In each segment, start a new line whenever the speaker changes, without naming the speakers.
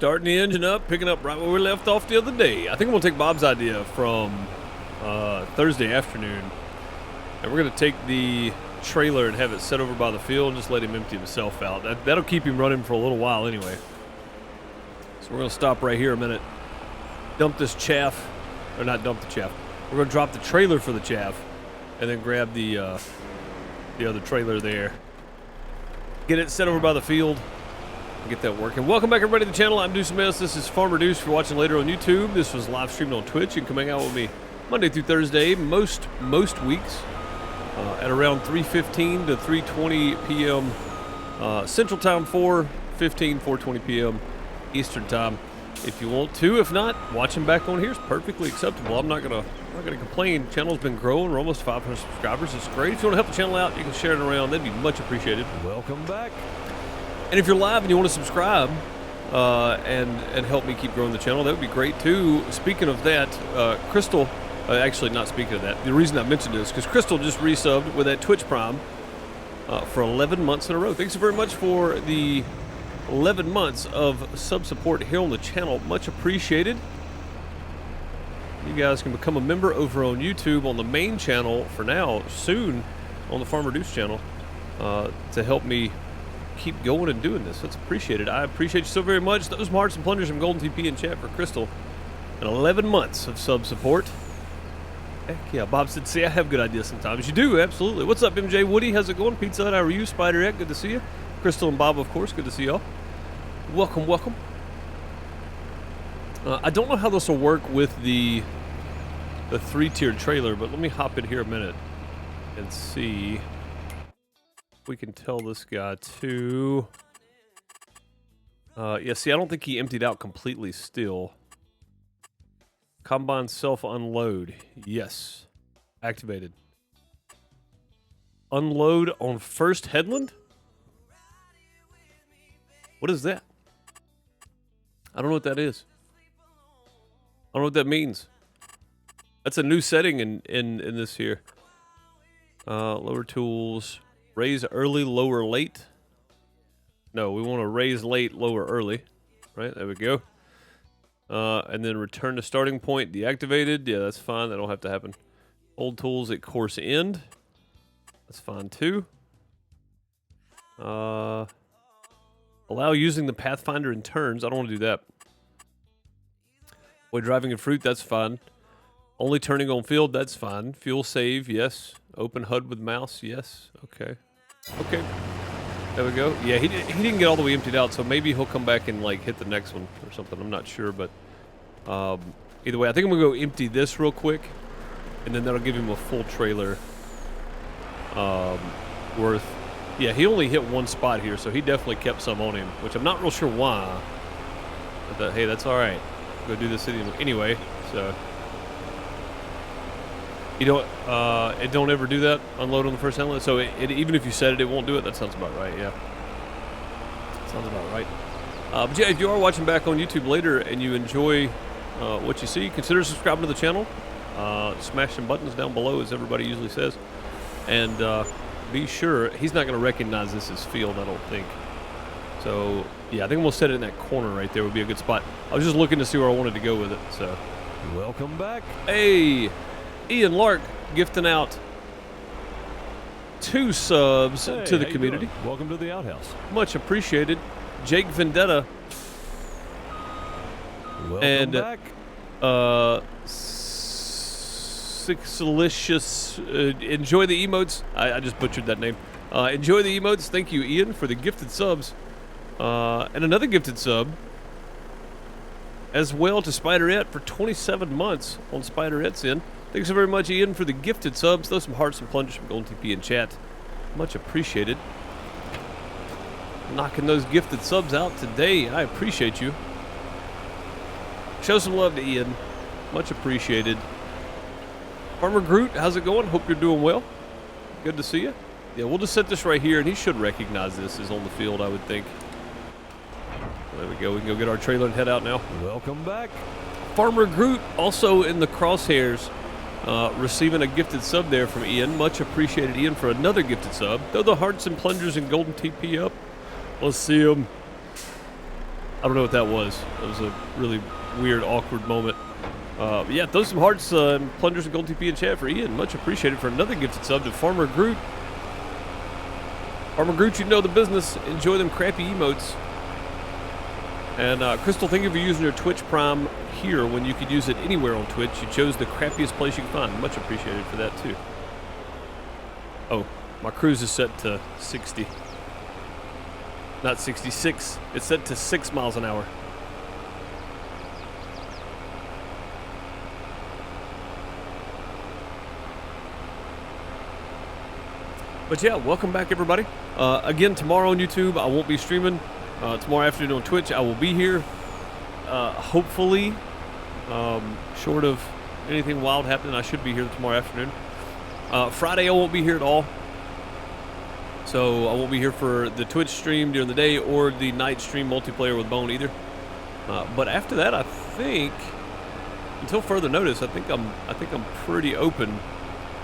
Starting the engine up, picking up right where we left off the other day. I think I'm going to take Bob's idea from Thursday afternoon. And we're going to take the trailer and have it set over by the field and just let him empty himself out. That'll keep him running for a little while anyway. So we're going to stop right here a minute. Dump this chaff. Or not dump the chaff. We're going to drop the trailer for the chaff. And then grab the other trailer there. Get it set over by the field. Get that working. Welcome back, everybody, to the channel. I'm Deuce Miss. This is Farmer Deuce. If you're watching later on YouTube, this was live streamed on Twitch. You can come hang out with me Monday through Thursday, most weeks, at around 3:15 to 3:20 p.m. Central Time, 4:15, 4:20 p.m. Eastern Time. If you want to, if not, watching back on here is perfectly acceptable. I'm not gonna complain. Channel's been growing. We're almost 500 subscribers. It's great. If you want to help the channel out, you can share it around. That'd be much appreciated. Welcome back. And if you're live and you want to subscribe and help me keep growing the channel, that would be great too. Speaking of that, Crystal, actually not speaking of that, the reason I mentioned this is because Crystal just resubbed with that Twitch Prime for 11 months in a row. Thanks very much for the 11 months of sub support here on the channel. Much appreciated. You guys can become a member over on YouTube on the main channel for now, soon on the Farmer Deuce channel, to help me keep going and doing this. That's appreciated. I appreciate you so very much. Those hearts and plungers from Golden TP in chat for Crystal. And 11 months of sub support. Heck yeah. Bob said, see, I have good ideas sometimes. You do, absolutely. What's up, MJ? Woody, how's it going? Pizza Hut, how are you? Spider Egg, good to see you. Crystal and Bob, of course, good to see y'all. Welcome, welcome. I don't know how this will work with the 3-tiered trailer, but let me hop in here a minute and see if we can tell this guy to... yeah, see, I don't think he emptied out completely still. Combine self-unload. Yes. Activated. Unload on first headland? What is that? I don't know what that is. I don't know what that means. That's a new setting in this here. Lower tools. Raise early, lower late. No, we want to raise late, lower early. Right, there we go. And then return to starting point deactivated. Yeah, that's fine. That don't have to happen. Old tools at course end. That's fine too. Allow using the Pathfinder in turns. I don't want to do that. Way driving in fruit, that's fine. Only turning on field, that's fine. Fuel save, yes. Open HUD with mouse, yes. Okay. Okay. There we go. Yeah, he didn't get all the way emptied out, so maybe he'll come back and like hit the next one or something. I'm not sure, but either way, I think I'm gonna go empty this real quick, and then that'll give him a full trailer worth. Yeah, he only hit one spot here, so he definitely kept some on him, which I'm not real sure why. But hey, that's all right. Go do this anyway. So you don't it don't ever do that. Unload on the first handle. So even if you set it, it won't do it. That sounds about right. Yeah, sounds about right. But yeah, if you are watching back on YouTube later and you enjoy what you see, consider subscribing to the channel. Smash some buttons down below, as everybody usually says, and be sure he's not going to recognize this as field, I don't think. So yeah, I think we'll set it in that corner right there would be a good spot. I was just looking to see where I wanted to go with it. So welcome back. Hey, Ian Lark gifting out 2 subs to the community.
Welcome to the outhouse.
Much appreciated. Jake Vendetta.
Welcome back.
Sixalicious, enjoy the emotes. I just butchered that name. Enjoy the emotes. Thank you, Ian, for the gifted subs. And another gifted sub as well to Spiderette for 27 months on Spiderette's end. Thanks so very much, Ian, for the gifted subs. Throw some hearts and plungers from Golden TP in chat. Much appreciated. Knocking those gifted subs out today. I appreciate you. Show some love to Ian. Much appreciated. Farmer Groot, how's it going? Hope you're doing well. Good to see you. Yeah, we'll just set this right here, and he should recognize this as on the field, I would think. There we go. We can go get our trailer and head out now.
Welcome back.
Farmer Groot also in the crosshairs, receiving a gifted sub there from Ian. Much appreciated, Ian, for another gifted sub. Throw the hearts and plungers and golden TP up. Let's see them. I don't know what that was. That was a really weird, awkward moment. But yeah, throw some hearts and plungers and gold TP in chat for Ian. Much appreciated for another gifted sub to Farmer Groot. Farmer Groot, you know the business. Enjoy them crappy emotes. And Crystal, thank you for using your Twitch Prime here when you could use it anywhere on Twitch. You chose the crappiest place you could find. Much appreciated for that too. Oh, my cruise is set to 60. Not 66. It's set to 6 miles an hour. But yeah, welcome back everybody. Again, tomorrow on YouTube, I won't be streaming. Tomorrow afternoon on Twitch, I will be here. Hopefully, short of anything wild happening, I should be here tomorrow afternoon. Friday, I won't be here at all. So I won't be here for the Twitch stream during the day or the night stream multiplayer with Bone either. But after that, I think, until further notice, I think I'm pretty open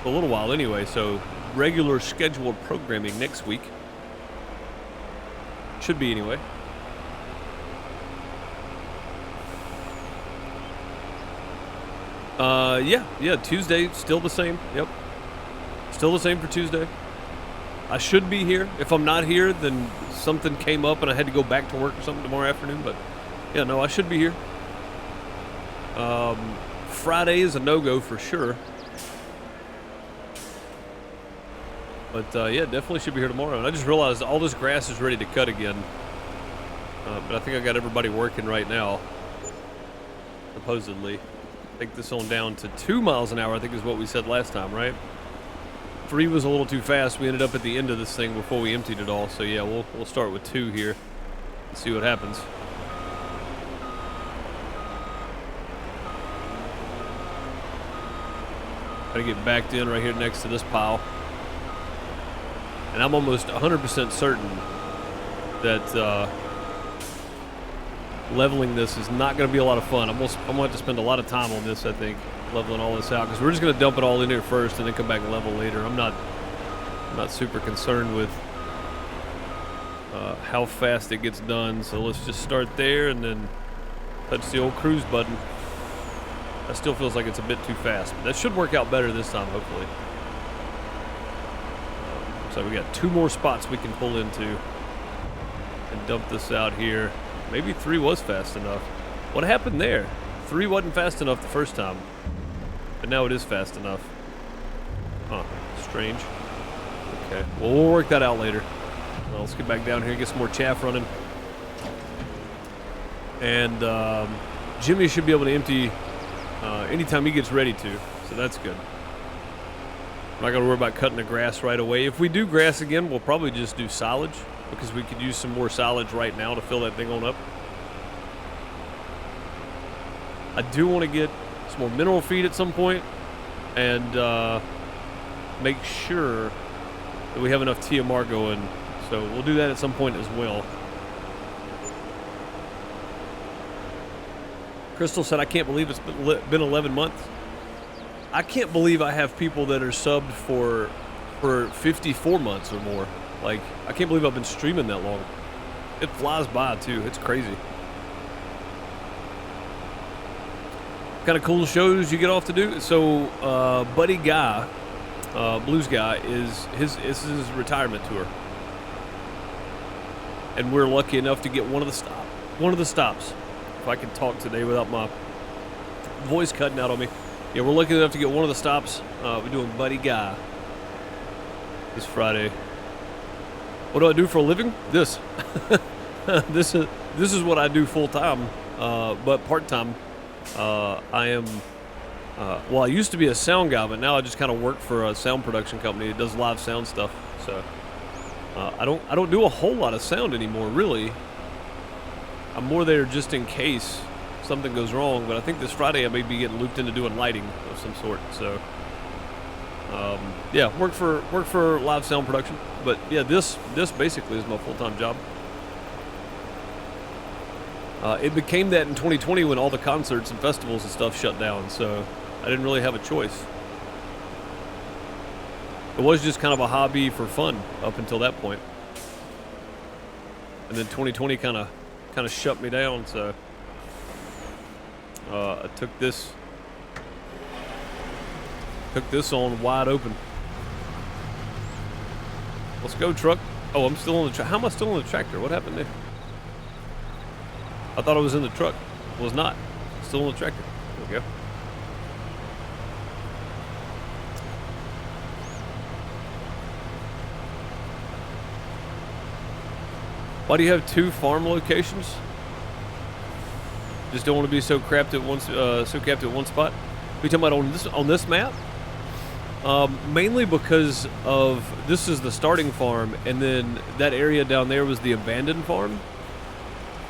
for a little while anyway. So regular scheduled programming next week. Should be anyway. Yeah, Tuesday, still the same. Yep. Still the same for Tuesday. I should be here. If I'm not here, then something came up and I had to go back to work or something tomorrow afternoon. But yeah, no, I should be here. Friday is a no-go for sure. But yeah, definitely should be here tomorrow. And I just realized all this grass is ready to cut again. But I think I got everybody working right now, supposedly. Take this on down to 2 miles an hour, I think is what we said last time, right? 3 was a little too fast. We ended up at the end of this thing before we emptied it all. So yeah, we'll start with 2 here and see what happens. Gotta get backed in right here next to this pile. And I'm almost 100% certain that leveling this is not going to be a lot of fun. I'm going to have to spend a lot of time on this, I think, leveling all this out, because we're just going to dump it all in here first and then come back and level later. I'm not super concerned with how fast it gets done, so let's just start there and then touch the old cruise button. That still feels like it's a bit too fast, but that should work out better this time, hopefully. So we got 2 more spots we can pull into and dump this out here. Maybe 3 was fast enough. What happened there? 3 wasn't fast enough the first time, but now it is fast enough. Huh, strange. Okay, well, we'll work that out later. Well, let's get back down here and get some more chaff running. And Jimmy should be able to empty anytime he gets ready to, so that's good. I'm not going to worry about cutting the grass right away. If we do grass again, we'll probably just do silage, because we could use some more silage right now to fill that thing on up. I do want to get some more mineral feed at some point and make sure that we have enough TMR going. So we'll do that at some point as well. Crystal said, I can't believe it's been 11 months. I can't believe I have people that are subbed for 54 months or more. Like, I can't believe I've been streaming that long. It flies by, too. It's crazy. What kind of cool shows you get off to do? So, Buddy Guy, Blues Guy, this is his retirement tour. And we're lucky enough to get one of the stops. If I can talk today without my voice cutting out on me. Yeah, we're lucky enough to get one of the stops. We're doing Buddy Guy this Friday. What do I do for a living? This. This is what I do full time, but part time. I am. Well, I used to be a sound guy, but now I just kind of work for a sound production company that does live sound stuff. So I don't do a whole lot of sound anymore, really. I'm more there just in case something goes wrong. But I think this Friday I may be getting looped into doing lighting of some sort. So yeah, work for live sound production. But yeah, this basically is my full-time job. It became that in 2020 when all the concerts and festivals and stuff shut down. So I didn't really have a choice. It was just kind of a hobby for fun up until that point. And then 2020 kind of kind of shut me down. So I took this on wide open. Let's go, truck. Oh, I'm still on the how am I still on the tractor? What happened there? I thought I was in the truck. Was not. Still on the tractor. There we go. Why do you have 2 farm locations? Just don't want to be so capped at one spot. Are you talking about on this map? Mainly because of this is the starting farm, and then that area down there was the abandoned farm.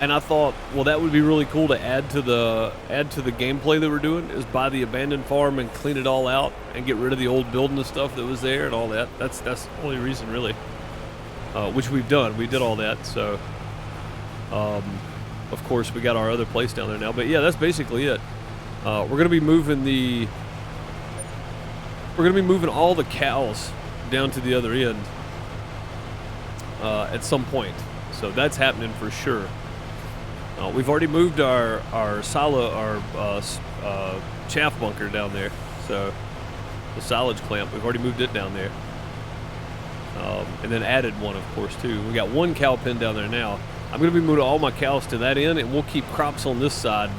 And I thought, well, that would be really cool to add to the gameplay that we're doing, is buy the abandoned farm and clean it all out and get rid of the old building and stuff that was there and all that. That's the only reason, really. Which we've done. We did all that. So, of course, we got our other place down there now. But yeah, that's basically it. We're gonna be moving all the cows down to the other end at some point. So that's happening for sure. We've already moved our silo, our chaff bunker down there. So the silage clamp, we've already moved it down there. And then added one, of course, too. We got 1 cow pen down there now. I'm going to be moving all my cows to that end, and we'll keep crops on this side.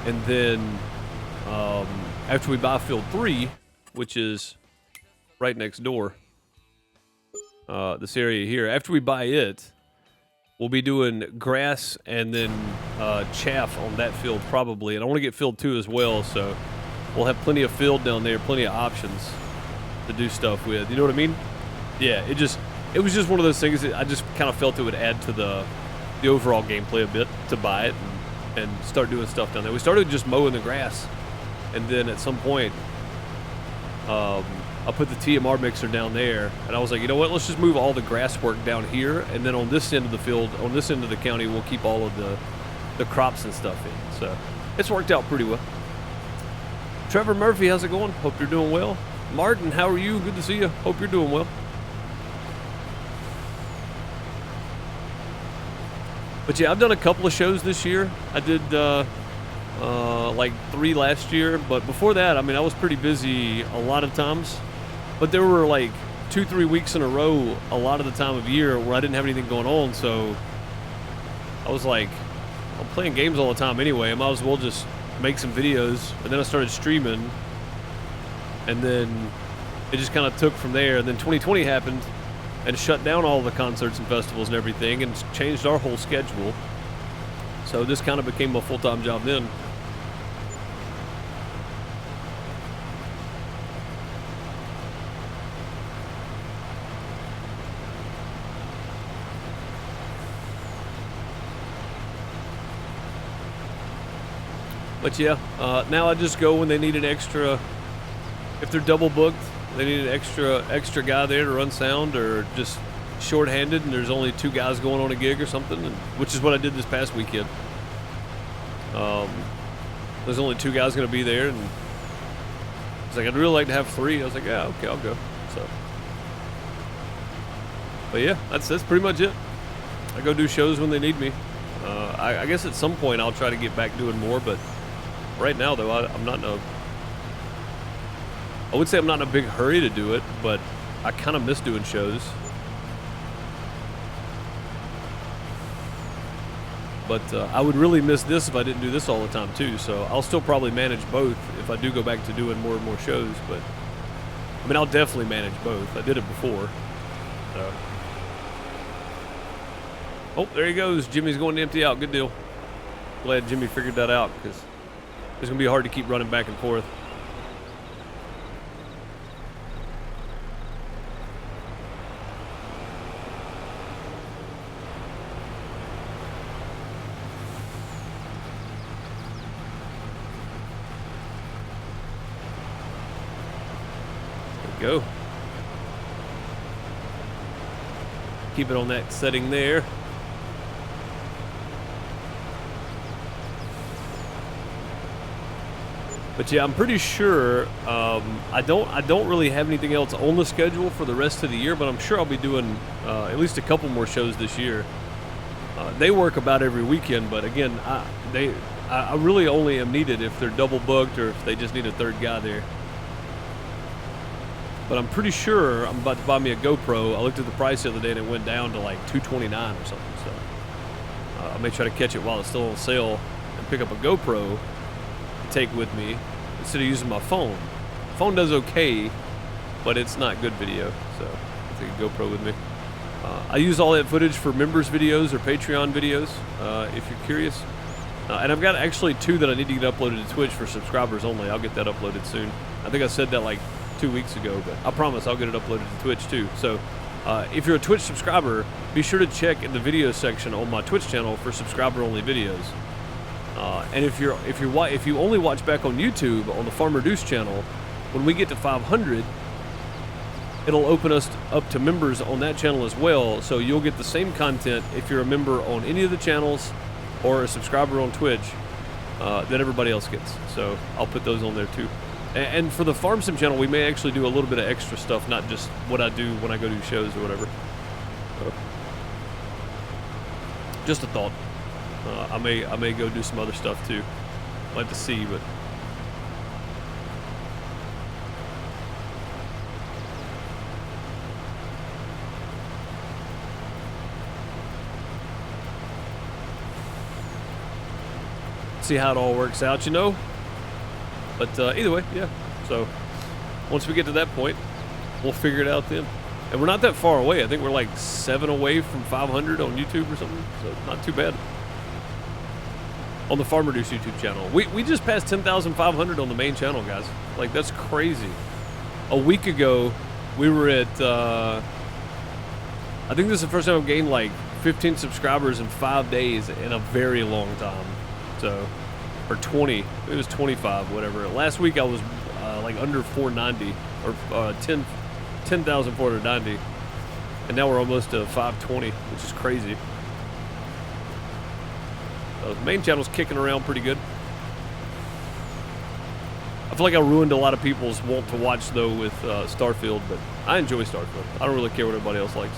And then after we buy field 3, which is right next door, this area here, after we buy it, we'll be doing grass and then chaff on that field probably. And I want to get field 2 as well, so we'll have plenty of field down there, plenty of options to do stuff with. You know what I mean? Yeah, it was just one of those things that I just kind of felt it would add to the overall gameplay a bit to buy it and start doing stuff down there. We started just mowing the grass, and then at some point, I put the TMR mixer down there, and I was like, you know what? Let's just move all the grass work down here, and then on this end of the field, on this end of the county, we'll keep all of the crops and stuff in. So it's worked out pretty well. Trevor Murphy, how's it going? Hope you're doing well. Martin, how are you? Good to see you. Hope you're doing well. But yeah, I've done a couple of shows this year. I did like 3 last year, but before that, I mean, I was pretty busy a lot of times. But there were like 2-3 weeks in a row a lot of the time of year where I didn't have anything going on, so I was like, I'm playing games all the time anyway. I might as well just make some videos. And then I started streaming, and then it just kind of took from there. And then 2020 happened and shut down all the concerts and festivals and everything and changed our whole schedule. So this kind of became a full-time job then. But yeah, now I just go when they need an extra, if they're double booked, they need an extra guy there to run sound, or just short-handed and there's only 2 guys going on a gig or something, which is what I did this past weekend. There's only 2 guys going to be there, and it's like, I'd really like to have 3. I was like, yeah, okay, I'll go. So, but yeah, that's pretty much it. I go do shows when they need me. I guess at some point I'll try to get back doing more, but right now though, I'm not in a, I would say I'm not in a big hurry to do it, but I kind of miss doing shows. But I would really miss this if I didn't do this all the time too, so I'll still probably manage both if I do go back to doing more and more shows. But I mean, I'll definitely manage both. I did it before. So. Oh, there he goes. Jimmy's going to empty out. Good deal. Glad Jimmy figured that out, because it's going to be hard to keep running back and forth. Go. Keep it on that setting there. But yeah, I'm pretty sure I don't really have anything else on the schedule for the rest of the year, but I'm sure I'll be doing at least a couple more shows this year. They work about every weekend, but again, I really only am needed if they're double booked or if they just need a third guy there. But I'm pretty sure I'm about to buy me a GoPro. I looked at the price the other day and it went down to like $229 or something. So I may try to catch it while it's still on sale and pick up a GoPro to take with me instead of using my phone. Phone does okay, but it's not good video. So I'll take a GoPro with me. I use all that footage for members videos or Patreon videos, if you're curious. And I've got actually 2 that I need to get uploaded to Twitch for subscribers only. I'll get that uploaded soon. I think I said that like 2 weeks ago, but I promise I'll get it uploaded to Twitch too. So if you're a Twitch subscriber, be sure to check in the video section on my Twitch channel for subscriber-only videos. And if you only watch back on YouTube on the Farmer Deuce channel, when we get to 500, it'll open us up to members on that channel as well. So you'll get the same content if you're a member on any of the channels or a subscriber on Twitch that everybody else gets. So I'll put those on there too. And for the Farm Sim channel, we may actually do a little bit of extra stuff, not just what I do when I go do shows or whatever. So, just a thought. I may go do some other stuff too. I'll have to see, but. See how it all works out, you know. But either way, yeah. So once we get to that point, we'll figure it out then. And we're not that far away. I think we're like 7 away from 500 on YouTube or something. So not too bad. On the Farmer Deuce YouTube channel, we just passed 10,500 on the main channel, guys. Like, that's crazy. A week ago, we were at. I think this is the first time I've gained like 15 subscribers in 5 days in a very long time. So, or 20, it was 25, whatever. Last week I was like under 490 or 10,490, and now we're almost to 520, which is crazy. The main channel's kicking around pretty good. I feel like I ruined a lot of people's want to watch though with Starfield, but I enjoy Starfield. I don't really care what everybody else likes.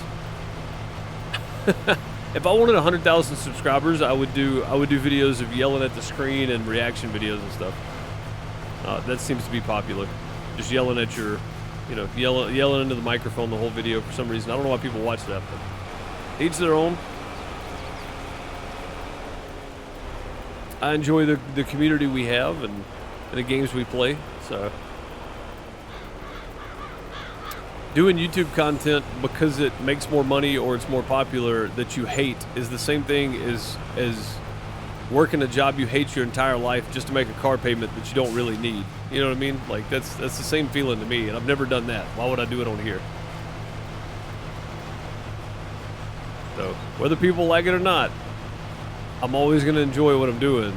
If I wanted 100,000 subscribers, I would do videos of yelling at the screen and reaction videos and stuff. That seems to be popular. Just yelling at your, yelling into the microphone the whole video for some reason. I don't know why people watch that, but each their own. I enjoy the community we have and the games we play. So doing YouTube content because it makes more money or it's more popular that you hate is the same thing as working a job you hate your entire life just to make a car payment that you don't really need. You know what I mean? Like that's the same feeling to me, and I've never done that. Why would I do it on here? So whether people like it or not, I'm always going to enjoy what I'm doing.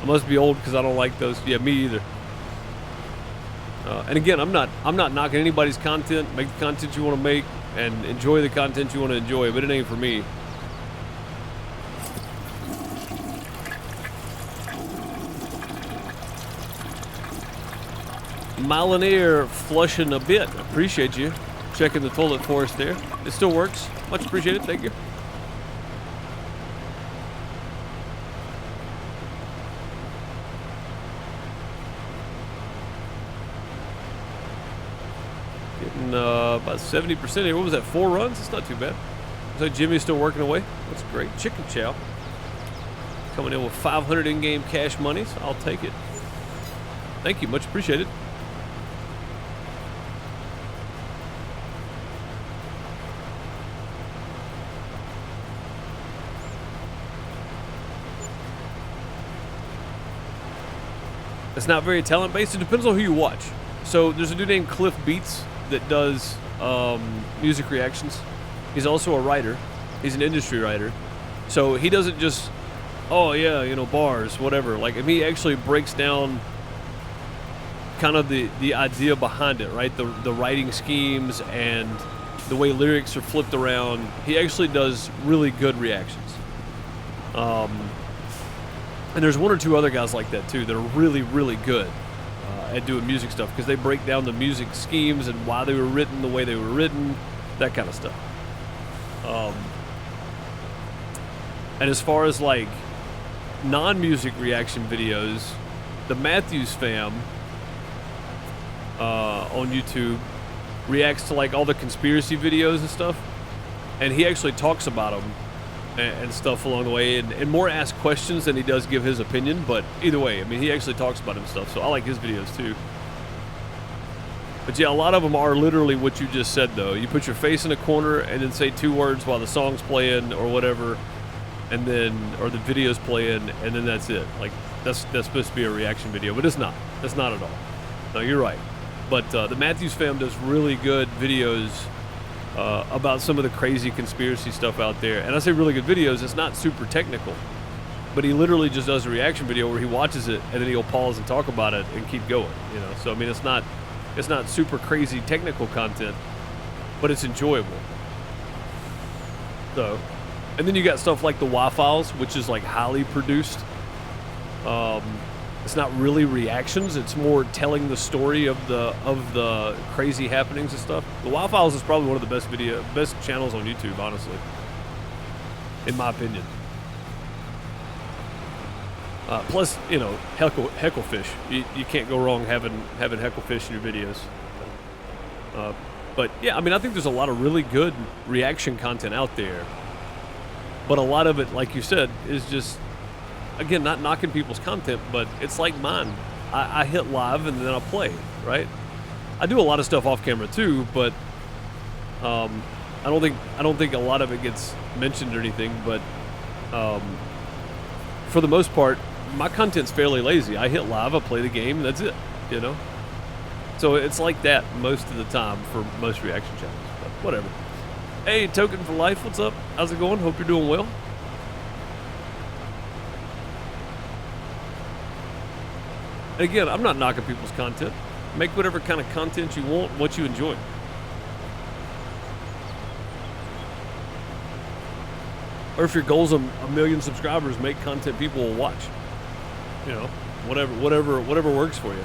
I must be old because I don't like those. Yeah, me either. And again, I'm not knocking anybody's content. Make the content you want to make and enjoy the content you want to enjoy, but it ain't for me. Milanair flushing a bit. Appreciate you checking the toilet for us there. It still works. Much appreciated. Thank you. Getting about 70% here. What was that? 4 runs? It's not too bad. Looks like Jimmy's still working away. That's great. Chicken Chow coming in with 500 in-game cash money, so I'll take it. Thank you. Much appreciated. It's not very talent based. It depends on who you watch. So there's a dude named Cliff Beats that does music reactions. He's also a writer. He's an industry writer. So he doesn't just, oh yeah, bars, whatever. Like, if he actually breaks down kind of the idea behind it, right? The writing schemes and the way lyrics are flipped around. He actually does really good reactions. And there's 1 or 2 other guys like that too that are really, really good at doing music stuff because they break down the music schemes and why they were written the way they were written, that kind of stuff. And as far as like non-music reaction videos, the Matthews fam on YouTube reacts to like all the conspiracy videos and stuff, and he actually talks about them and stuff along the way, and more asks questions than he does give his opinion. But either way, I mean, he actually talks about him stuff, so I like his videos too. But yeah, a lot of them are literally what you just said, though. You put your face in a corner and then say 2 words while the song's playing or whatever, and then, or the video's playing, and then that's it. Like, that's supposed to be a reaction video, but it's not. It's not at all. No, you're right. But the Matthews fam does really good videos about some of the crazy conspiracy stuff out there. And I say really good videos, it's not super technical. But he literally just does a reaction video where he watches it, and then he'll pause and talk about it and keep going, you know? So, I mean, it's not super crazy technical content, but it's enjoyable. So, and then you got stuff like the Y-Files, which is like highly produced. It's not really reactions; it's more telling the story of the crazy happenings and stuff. The Y-Files is probably one of the best channels on YouTube, honestly, in my opinion. Plus, you know, hecklefish. You can't go wrong having hecklefish in your videos. But yeah, I mean, I think there's a lot of really good reaction content out there. But a lot of it, like you said, is just, again, not knocking people's content, but it's like mine. I hit live and then I play, right? I do a lot of stuff off camera too, but I don't think a lot of it gets mentioned or anything. But for the most part, my content's fairly lazy. I hit live, I play the game, that's it, you know? So it's like that most of the time for most reaction channels, but whatever. Hey, Token for Life, what's up? How's it going? Hope you're doing well. And again, I'm not knocking people's content. Make whatever kind of content you want, what you enjoy. Or if your goal's a million subscribers, make content people will watch. You know, whatever works for you.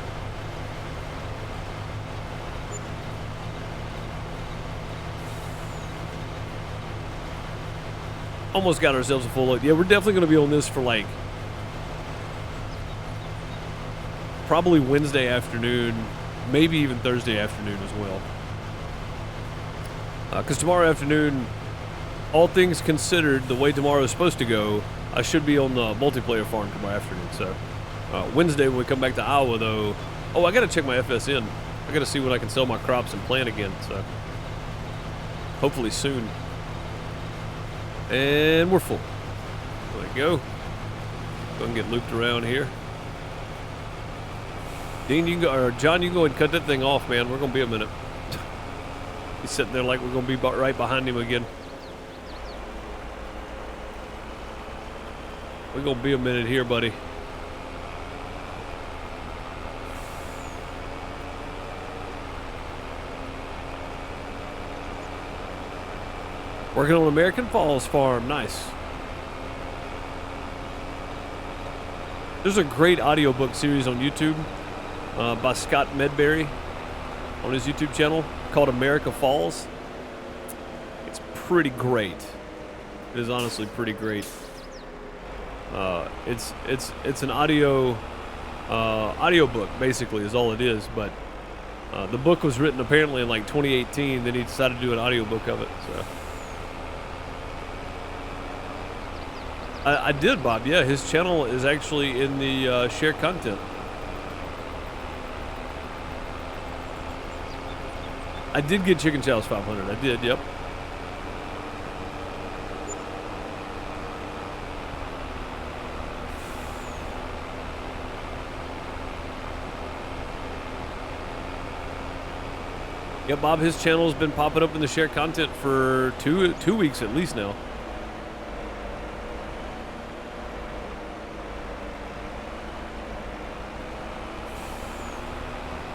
Almost got ourselves a full load. Yeah, we're definitely going to be on this for like probably Wednesday afternoon, maybe even Thursday afternoon as well. Because tomorrow afternoon, all things considered, the way tomorrow is supposed to go, I should be on the multiplayer farm tomorrow afternoon. So Wednesday when we come back to Iowa, though, I got to check my FSN. I got to see when I can sell my crops and plant again. So hopefully soon. And we're full. There we go. Go and get looped around here. Dean, you can go, or John, you can go and cut that thing off, man. We're gonna be a minute. He's sitting there like we're gonna be right behind him again. We're gonna be a minute here, buddy. Working on American Falls Farm. Nice. There's a great audiobook series on YouTube by Scott Medberry on his YouTube channel called America Falls. It's pretty great. It is honestly pretty great. It's an audiobook basically is all it is, but the book was written apparently in like 2018. Then he decided to do an audiobook of it. So I did, Bob. Yeah, his channel is actually in the share content. I did get Chicken Chow's 500. I did, yep. Yeah, Bob, his channel has been popping up in the share content for two weeks at least now.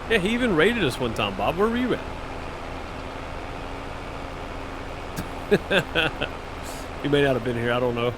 Yeah, he even rated us one time, Bob. Where were you at? You may not have been here. I don't know.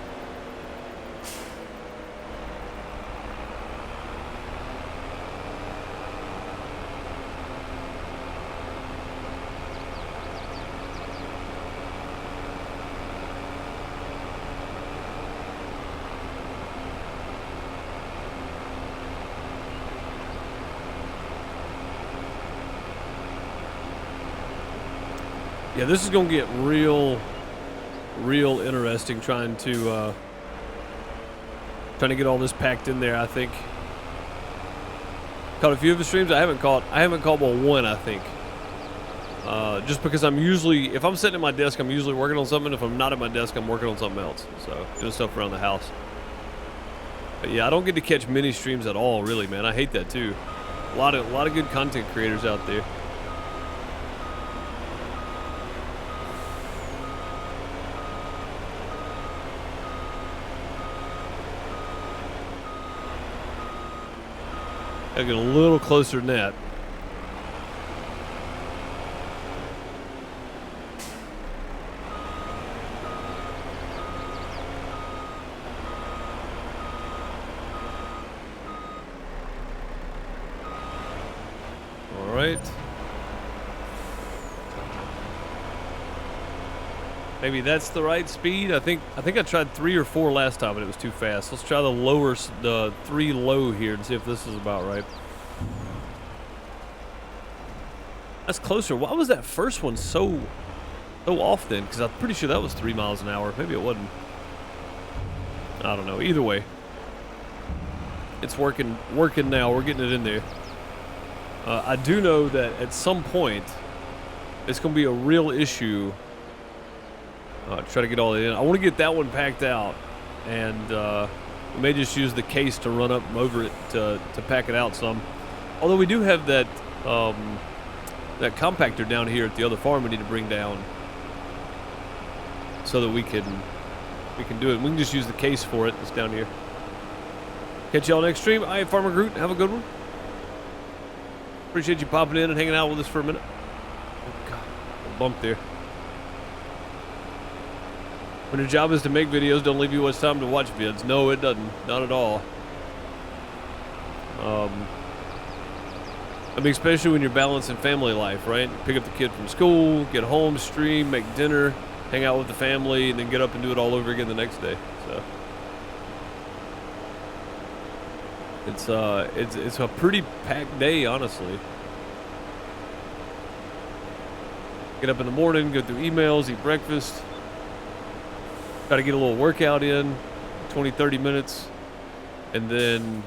Yeah, this is gonna get real interesting trying to get all this packed in there. I think caught a few of the streams. I haven't caught well one, I think. Just because if I'm sitting at my desk, I'm usually working on something. If I'm not at my desk, I'm working on something else. So doing stuff around the house. But yeah, I don't get to catch many streams at all, really, man. I hate that too. A lot of good content creators out there. Gotta get a little closer than that. All right. Maybe that's the right speed. I think I tried 3 or 4 last time and it was too fast. Let's try the 3 low here and see if this is about right. That's closer. Why was that first one so off then? Because I'm pretty sure that was 3 miles an hour. Maybe it wasn't. I don't know. Either way, it's working now. We're getting it in there. I do know that at some point it's going to be a real issue. Try to get all that in. I want to get that one packed out, and we may just use the case to run up over it to pack it out some. Although we do have that that compactor down here at the other farm we need to bring down so that we can do it. We can just use the case for it. It's down here. Catch y'all next stream. I am Farmer Groot. Have a good one. Appreciate you popping in and hanging out with us for a minute. Oh God, a bump there. When your job is to make videos, don't leave you much time to watch vids. No, it doesn't. Not at all. I mean, especially when you're balancing family life, right? Pick up the kid from school, get home, stream, make dinner, hang out with the family, and then get up and do it all over again the next day. So it's a pretty packed day, honestly. Get up in the morning, go through emails, eat breakfast. Got to get a little workout in, 20-30 minutes, and then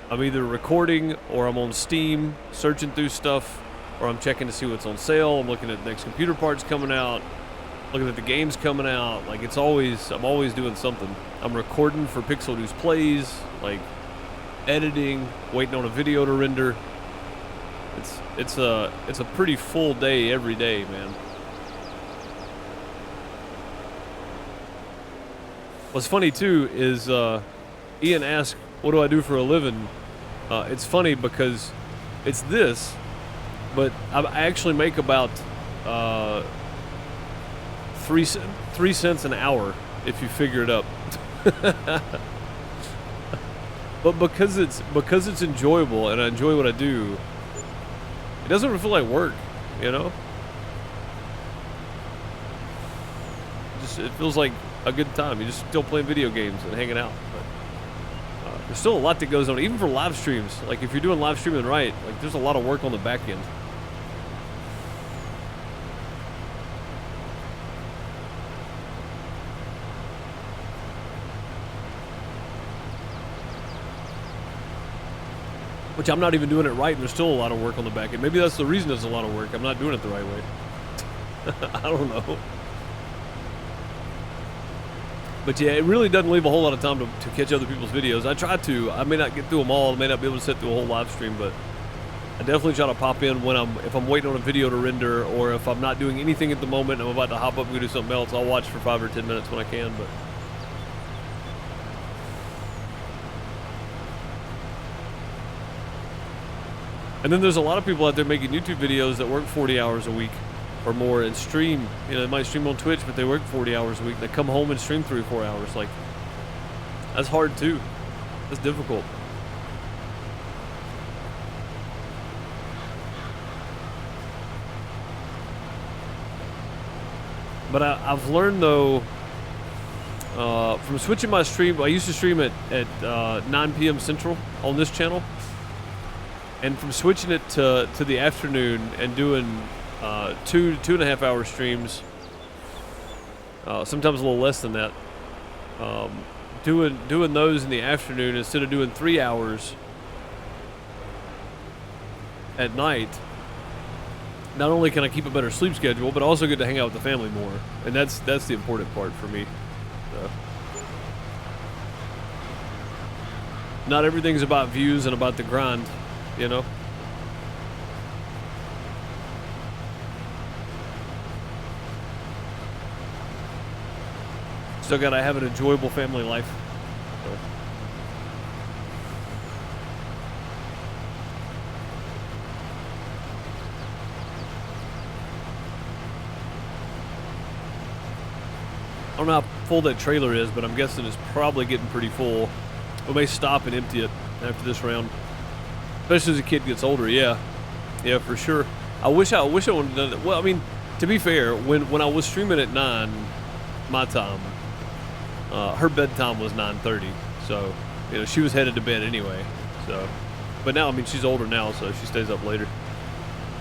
I'm either recording or I'm on Steam searching through stuff, or I'm checking to see what's on sale. I'm looking at the next computer parts coming out, looking at the games coming out. Like I'm always doing something. I'm recording for Pixel News Plays, like editing, waiting on a video to render. It's a pretty full day every day, man. What's funny too is Ian asked, "What do I do for a living?" It's funny because it's this, but I actually make about 3 cents an hour if you figure it up. But because it's enjoyable and I enjoy what I do, it doesn't feel like work, you know. It feels like a good time. You're just still playing video games and hanging out. But there's still a lot that goes on, even for live streams. Like if you're doing live streaming right, like there's a lot of work on the back end. Which I'm not even doing it right, and there's still a lot of work on the back end. Maybe that's the reason there's a lot of work. I'm not doing it the right way. I don't know. But yeah, it really doesn't leave a whole lot of time to catch other people's videos. I try to. I may not get through them all. I may not be able to sit through a whole live stream, but I definitely try to pop in if I'm waiting on a video to render, or if I'm not doing anything at the moment and I'm about to hop up and go do something else. I'll watch for 5 or 10 minutes when I can. But and then there's a lot of people out there making YouTube videos that work 40 hours a week or more and stream. You know, they might stream on Twitch, but they work 40 hours a week. They come home and stream 3 or 4 hours. Like, that's hard too. That's difficult. But I've learned though, from switching my stream. I used to stream at 9 p.m. Central on this channel. And from switching it to the afternoon and doing two and a half hour streams. Sometimes a little less than that. Doing those in the afternoon instead of doing 3 hours at night. Not only can I keep a better sleep schedule, but I also get to hang out with the family more, and that's the important part for me. So. Not everything's about views and about the grind, you know. Still gotta have an enjoyable family life. So. I don't know how full that trailer is, but I'm guessing it's probably getting pretty full. We may stop and empty it after this round, especially as the kid gets older. Yeah, for sure. I wish I would have done it. Well, I mean, to be fair, when I was streaming at 9 my time, her bedtime was 9:30, so she was headed to bed anyway. So, but now, I mean, she's older now, so she stays up later.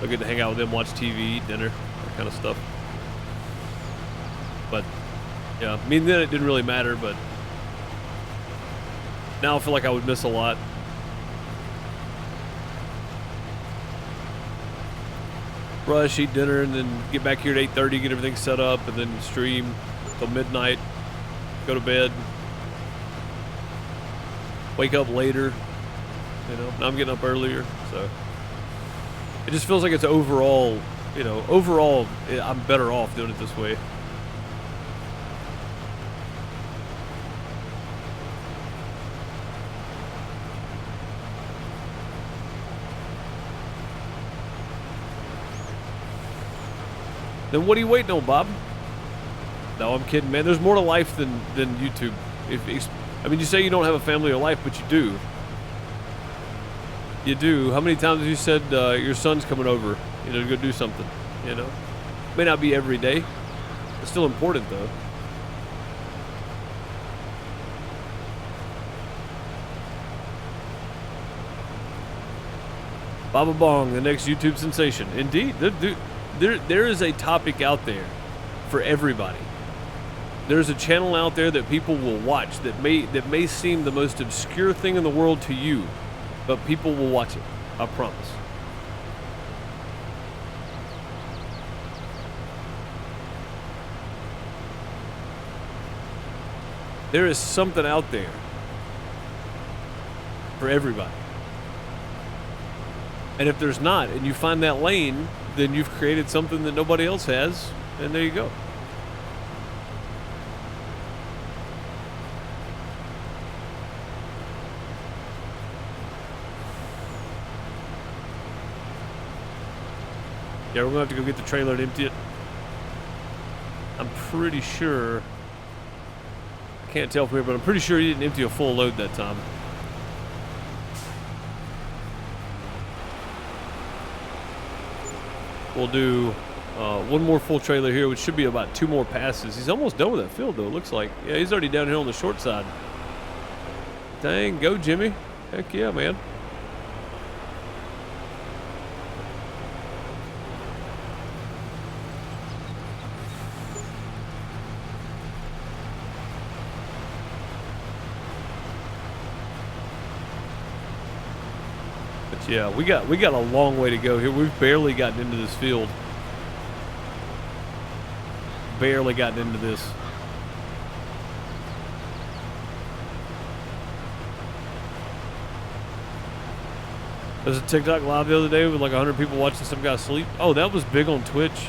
I get to hang out with them, watch TV, eat dinner, that kind of stuff. But yeah, I mean, then it didn't really matter, but now I feel like I would miss a lot. Rush, eat dinner, and then get back here at 8:30, get everything set up, and then stream till midnight, go to bed, wake up later. Now I'm getting up earlier, so it just feels like it's overall, I'm better off doing it this way. Then what are you waiting on, Bob? No, I'm kidding, man. There's more to life than YouTube. You say you don't have a family or life, but you do. You do. How many times have you said your son's coming over, to go do something? May not be every day. It's still important, though. Baba Bong, the next YouTube sensation. Indeed. There is a topic out there for everybody. There's a channel out there that people will watch that may seem the most obscure thing in the world to you, but people will watch it. I promise. There is something out there for everybody. And if there's not, and you find that lane, then you've created something that nobody else has, and there you go. Yeah, we're gonna have to go get the trailer and empty it. I'm pretty sure, I can't tell from here, but I'm pretty sure he didn't empty a full load that time. We'll do one more full trailer here, which should be about 2 more passes. He's almost done with that field, though, it looks like. Yeah, he's already down here on the short side. Dang, go, Jimmy. Heck yeah, man. But yeah, we got a long way to go here. We've barely gotten into this field. Barely gotten into this. There was a TikTok live the other day with like 100 people watching some guy sleep. Oh, that was big on Twitch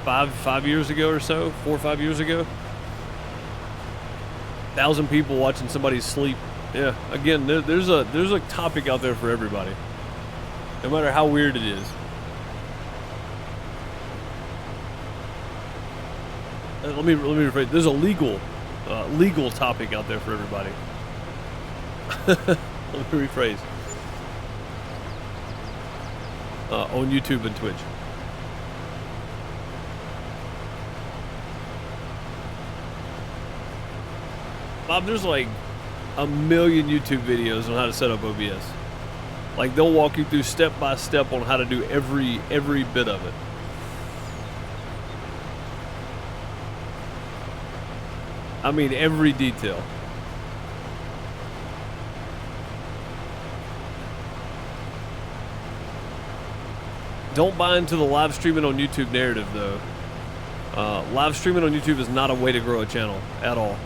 5 years ago or so, 4 or 5 years ago. 1,000 people watching somebody sleep. Yeah, again, there's a topic out there for everybody, no matter how weird it is. Let me rephrase. There's a legal topic out there for everybody. Let me rephrase. On YouTube and Twitch. Bob, there's like a million YouTube videos on how to set up OBS. Like they'll walk you through step by step on how to do every bit of it. I mean, every detail. Don't buy into the live streaming on YouTube narrative, though. Live streaming on YouTube is not a way to grow a channel at all.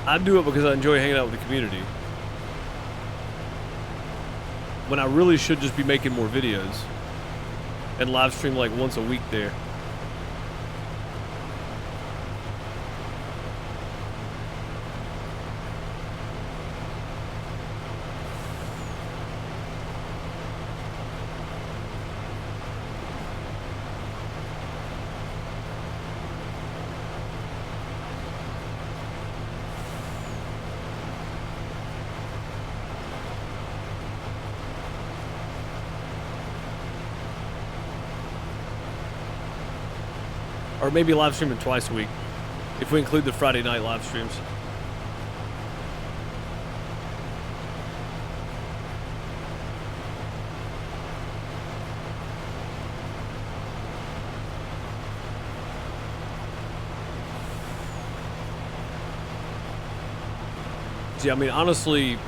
I do it because I enjoy hanging out with the community. When I really should just be making more videos and live stream like once a week there. Or maybe live streaming twice a week, if we include the Friday night live streams. See, I mean, honestly,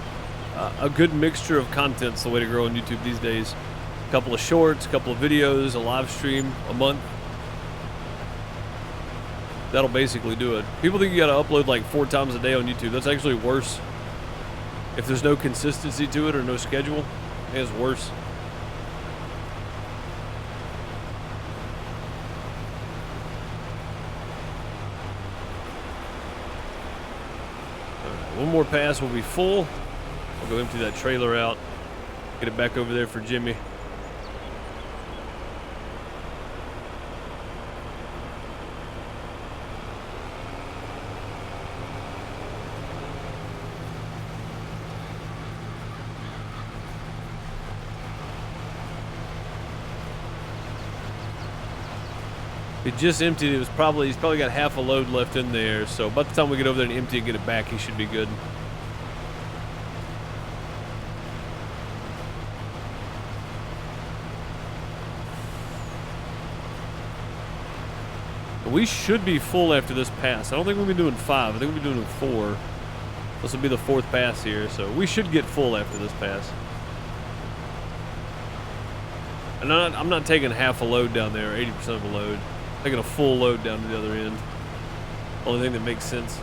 a good mixture of content's the way to grow on YouTube these days. A couple of shorts, a couple of videos, a live stream a month. That'll basically do it. People think you gotta upload like 4 times a day on YouTube. That's actually worse. If there's no consistency to it or no schedule, it's worse. Alright, one more pass will be full. I'll go empty that trailer out. Get it back over there for Jimmy. It just emptied. He's probably got half a load left in there. So by the time we get over there and empty and get it back, he should be good. We should be full after this pass. I don't think we'll be doing 5. I think we'll be doing 4. This will be the 4th pass here, so we should get full after this pass. And I'm not taking half a load down there, 80% of a load. Taking a full load down to the other end. Only thing that makes sense.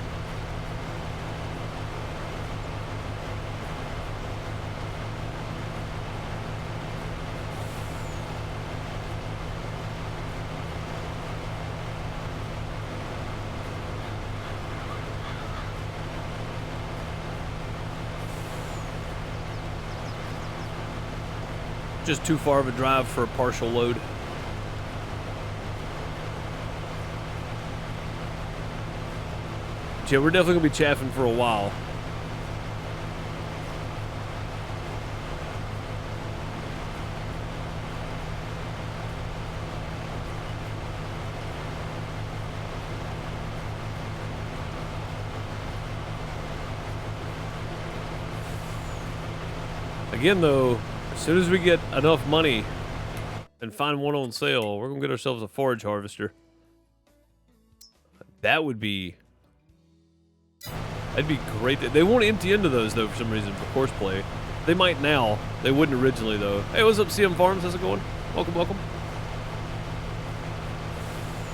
Just too far of a drive for a partial load. Yeah, we're definitely gonna be chaffing for a while. Again, though, as soon as we get enough money and find one on sale, we're gonna get ourselves a forage harvester. That would be... That'd be great. They won't empty into those, though, for some reason, for course play. They might now. They wouldn't originally, though. Hey, what's up, CM Farms? How's it going? Welcome, welcome.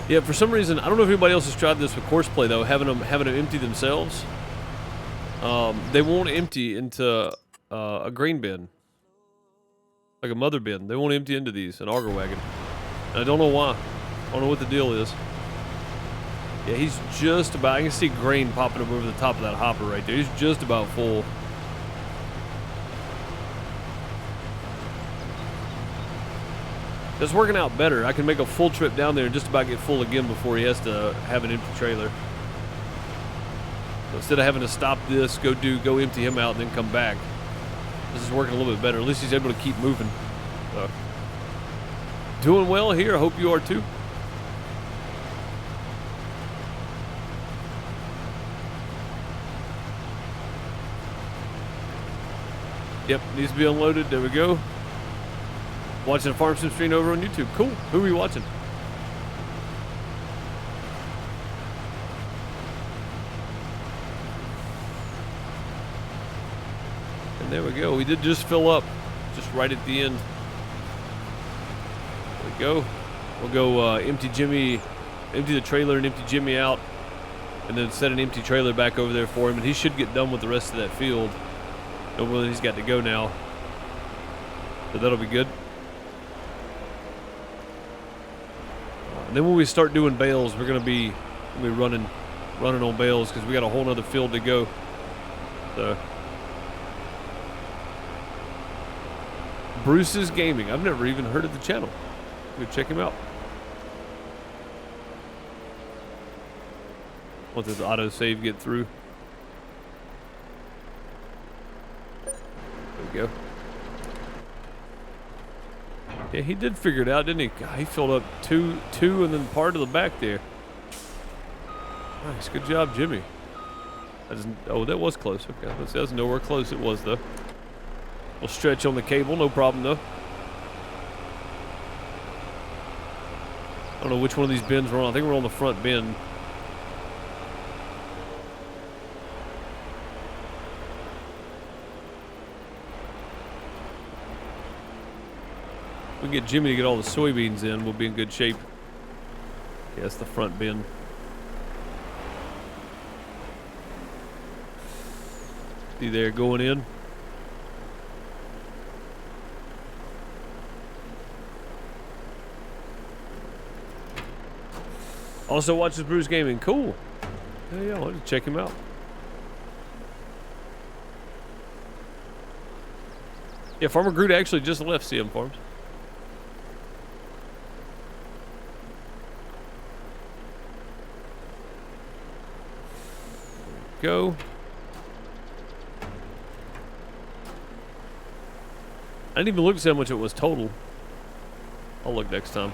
Yeah, for some reason, I don't know if anybody else has tried this with course play, though, having them empty themselves. They won't empty into a grain bin. Like a mother bin. They won't empty into these, an auger wagon. And I don't know why. I don't know what the deal is. Yeah, he's just about... I can see grain popping up over the top of that hopper right there. He's just about full. That's working out better. I can make a full trip down there and just about get full again before he has to have an empty trailer. So instead of having to stop this, go empty him out, and then come back. This is working a little bit better. At least he's able to keep moving. So, doing well here. I hope you are too. Yep, needs to be unloaded. There we go. Watching a farm sim stream over on YouTube. Cool. Who are we watching? And there we go. We did just fill up, just right at the end. There we go. We'll go empty the trailer and empty Jimmy out, and then set an empty trailer back over there for him, and he should get done with the rest of that field. No more that he's got to go now. So that'll be good. And then when we start doing bales, we're gonna be running on bales because we got a whole nother field to go. So Bruce's Gaming. I've never even heard of the channel. Go check him out. Let this autosave get through. There we go. Yeah, he did figure it out, didn't he? God, he filled up two and then part of the back there. Nice, good job, Jimmy. Oh, that was close. Okay, that's nowhere close it was, though. We'll stretch on the cable, no problem, though. I don't know which one of these bins we're on. I think we're on the front bin. We can get Jimmy to get all the soybeans in, we'll be in good shape. Yeah, that's the front bin. See there, going in. Also watches Bruce Gaming. Cool. Yeah, I'll have to check him out. Yeah, Farmer Groot actually just left CM Farms. Go. I didn't even look to see how much it was total. I'll look next time.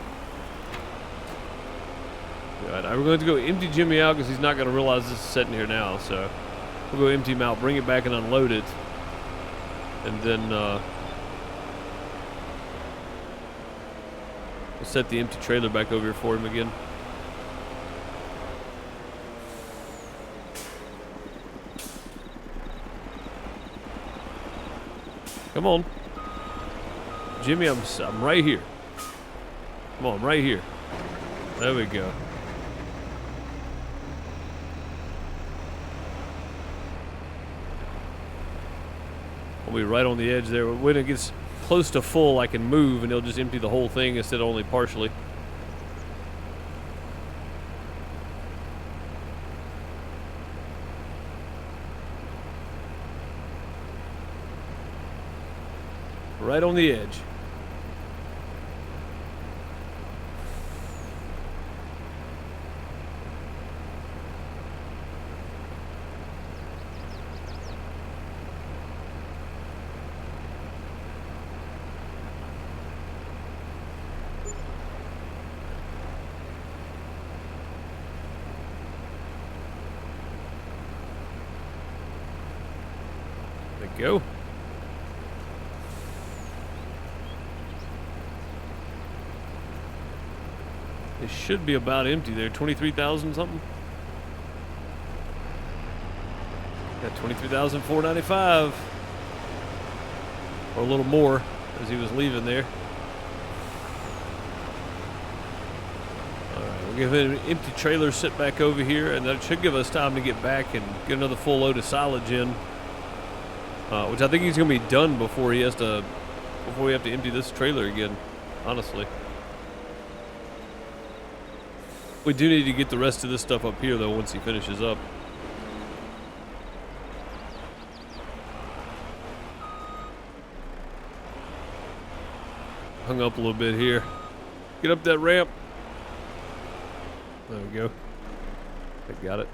Good. We're going to go empty Jimmy out because he's not going to realize this is sitting here now. So we'll go empty him out, bring it back and unload it. And then we'll set the empty trailer back over here for him again. Come on. Jimmy, I'm right here. Come on, right here. There we go. We'll be right on the edge there. When it gets close to full, I can move and it'll just empty the whole thing instead of only partially. Right on the edge. There we go. It should be about empty there. 23,000 something. Got 23,495, or a little more as he was leaving there. All right, we'll give him an empty trailer, sit back over here, and that should give us time to get back and get another full load of silage in, which I think he's going to be done before we have to empty this trailer again. Honestly. We do need to get the rest of this stuff up here, though, once he finishes up. Hung up a little bit here. Get up that ramp. There we go. I got it.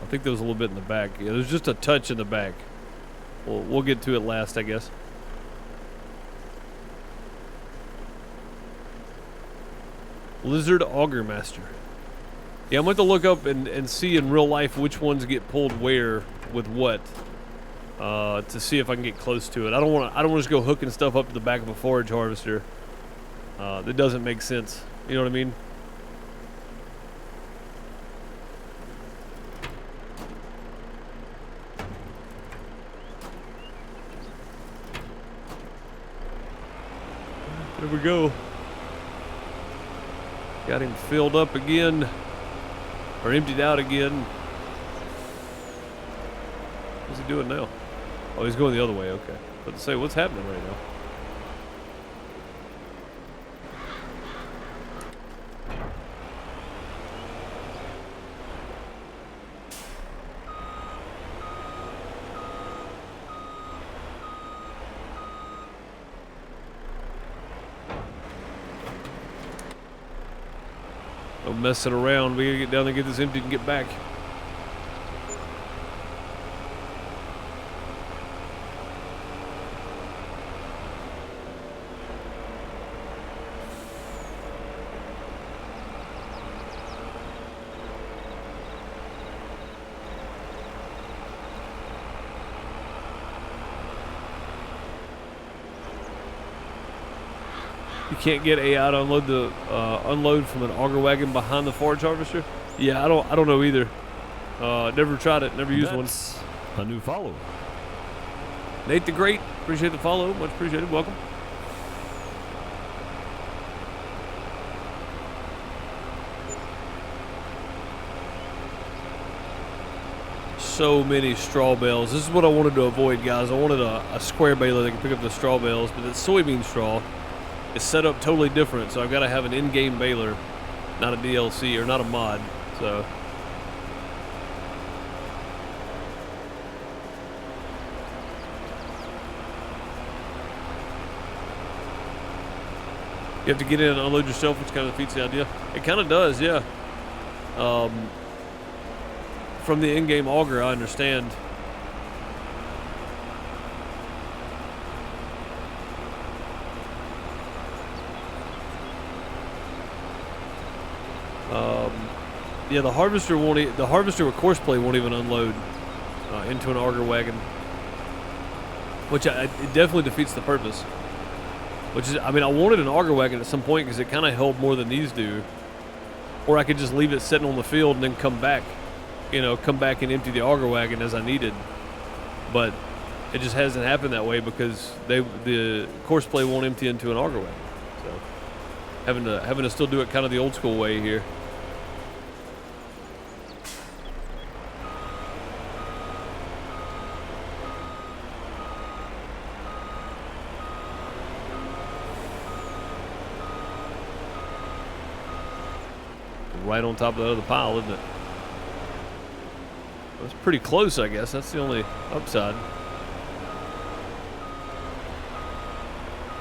I think there was a little bit in the back. Yeah, there's just a touch in the back. We'll get to it last, I guess. Lizard Auger Master. Yeah, I'm going to look up and see in real life which ones get pulled where with what. to see if I can get close to it. I don't want to just go hooking stuff up to the back of a forage harvester. That doesn't make sense. You know what I mean? There we go. Got him filled up again, or emptied out again. What's he doing now? Oh, he's going the other way. Okay. But to say, what's happening right now? No messing around. We gotta get down there, get this emptied, and get back. You can't get AI to unload from an auger wagon behind the forage harvester. Yeah, I don't know either. Never tried it. Never used one.
A new follower.
Nate the Great, appreciate the follow. Much appreciated. Welcome. So many straw bales. This is what I wanted to avoid, guys. I wanted a square baler that can pick up the straw bales, but it's soybean straw. It's set up totally different, so I've got to have an in-game baler, not a DLC or not a mod. So you have to get in and unload yourself, which kind of defeats the idea. It kind of does, yeah. From the in-game auger, I understand. Yeah, the harvester won't. The harvester with course play won't even unload into an auger wagon, which it definitely defeats the purpose. Which is, I mean, I wanted an auger wagon at some point because it kind of held more than these do, or I could just leave it sitting on the field and then come back, come back and empty the auger wagon as I needed. But it just hasn't happened that way because the course play won't empty into an auger wagon. So having to still do it kind of the old school way here. Right on top of the other pile, isn't it? It's pretty close, I guess. That's the only upside.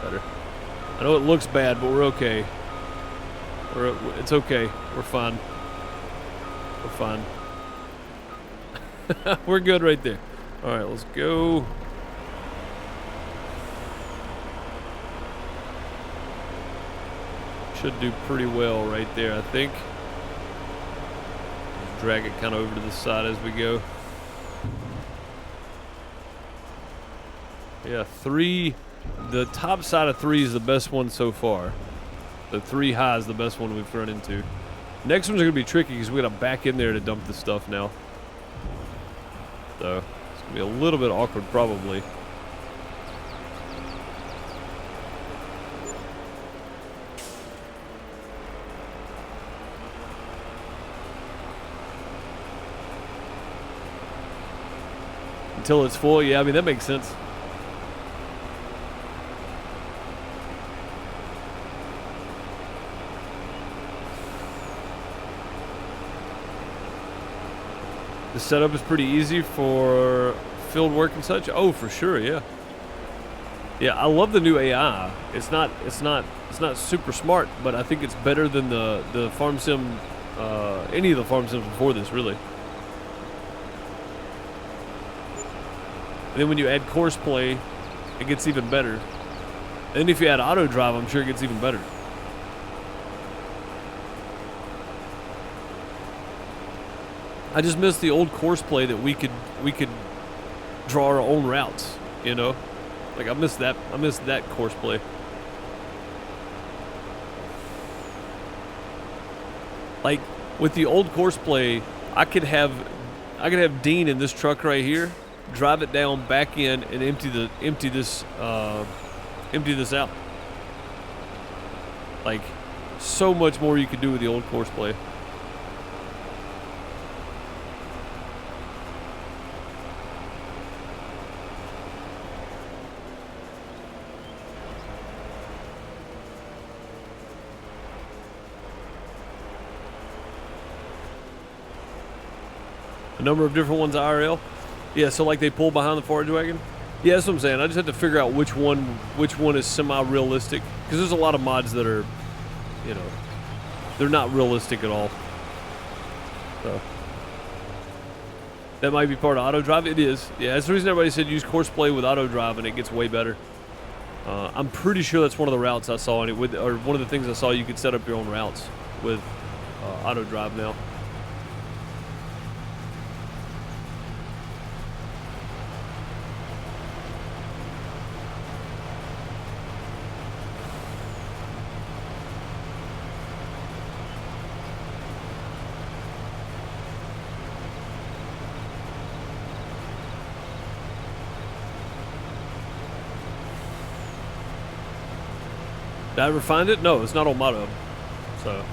Better. I know it looks bad, but we're okay. It's okay. We're fine. We're fine. We're good right there. All right, let's go. Should do pretty well right there, I think. Drag it kind of over to the side as we go. Yeah, 3. The top side of 3 is the best one so far. The 3 high is the best one we've run into. Next one's going to be tricky because we got to back in there to dump the stuff now. So it's going to be a little bit awkward probably. Until it's full, yeah, I mean, that makes sense. The setup is pretty easy for field work and such. Oh, for sure, yeah. Yeah, I love the new AI. It's not super smart, but I think it's better than the farm sim, any of the farm sims before this, really. And then when you add course play, it gets even better. And if you add auto drive, I'm sure it gets even better. I just miss the old course play that we could draw our own routes, you know? Like, I miss that. I miss that course play. Like, with the old course play, I could have Dean in this truck right here, drive it down, back in, and empty this out. Like, so much more you could do with the old course play. A number of different ones IRL. Yeah, so like they pull behind the forage wagon. Yeah, that's what I'm saying. I just have to figure out which one is semi-realistic, because there's a lot of mods that are, you know, they're not realistic at all. So that might be part of auto drive. It is. Yeah, that's the reason everybody said use course play with auto drive, and it gets way better. I'm pretty sure that's one of the routes I saw in it, or one of the things I saw. You could set up your own routes with auto drive now. Did I ever find it? No, it's not on Motto. So.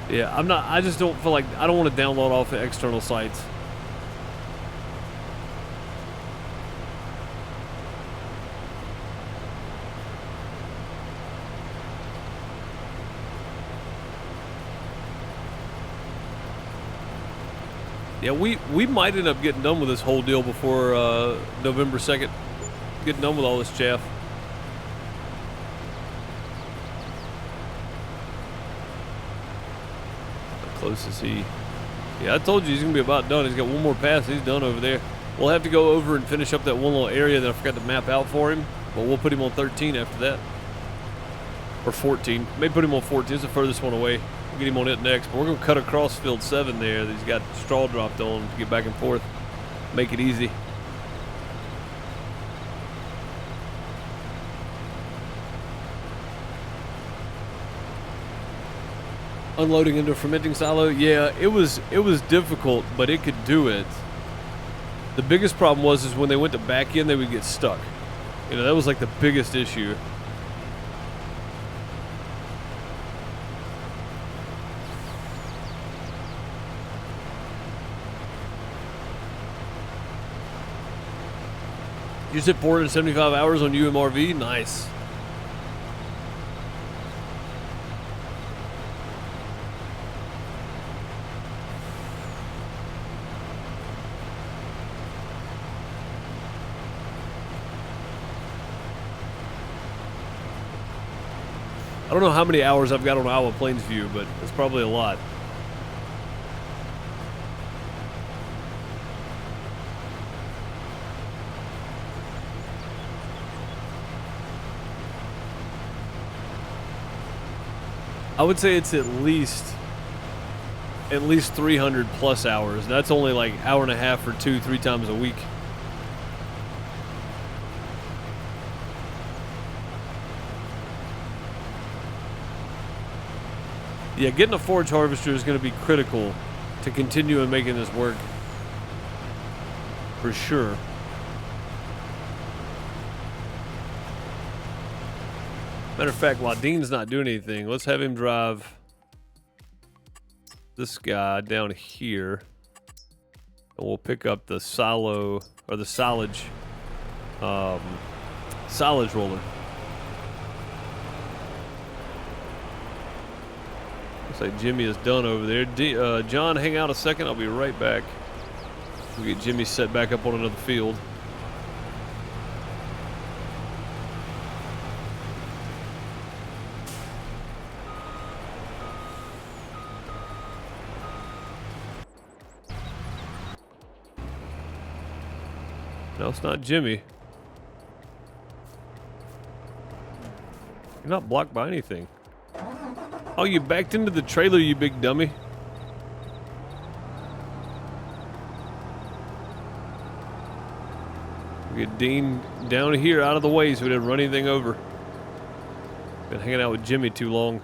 Yeah, I just don't feel like, I don't want to download off the external sites. Yeah, we might end up getting done with this whole deal before November 2nd. Getting done with all this chaff. How close is he? Yeah, I told you he's going to be about done. He's got one more pass. He's done over there. We'll have to go over and finish up that one little area that I forgot to map out for him. But we'll put him on 13 after that. Or 14. Maybe put him on 14. It's the furthest one away. We'll get him on it next. But we're going to cut across field 7 there that he's got straw dropped on to get back and forth. Make it easy. Unloading into a fermenting silo. Yeah, it was difficult, but it could do it. The biggest problem was when they went to back in, they would get stuck. You know, that was like the biggest issue. You said 475 hours on UMRV? Nice. I don't know how many hours I've got on Iowa Plains View, but it's probably a lot. I would say it's at least 300 plus hours. That's only like hour and a half or 2-3 times a week. Yeah, getting a forage harvester is going to be critical to continue in making this work. For sure. Matter of fact, while Dean's not doing anything, let's have him drive this guy down here. And we'll pick up the silo, or the silage roller. Looks like Jimmy is done over there. John, hang out a second. I'll be right back. We'll get Jimmy set back up on another field. No, it's not Jimmy. You're not blocked by anything. Oh, you backed into the trailer, you big dummy. We get Dean down here out of the way so we didn't run anything over. Been hanging out with Jimmy too long.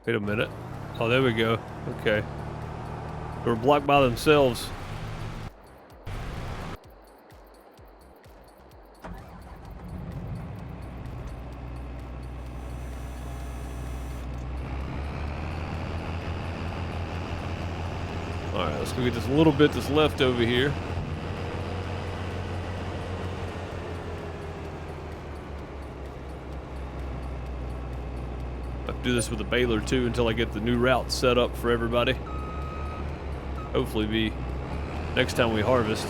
Wait a minute. Oh, there we go. Okay. They were blocked by themselves. Alright, let's go get this little bit that's left over here. I have to do this with a baler too until I get the new route set up for everybody. Hopefully be next time we harvest.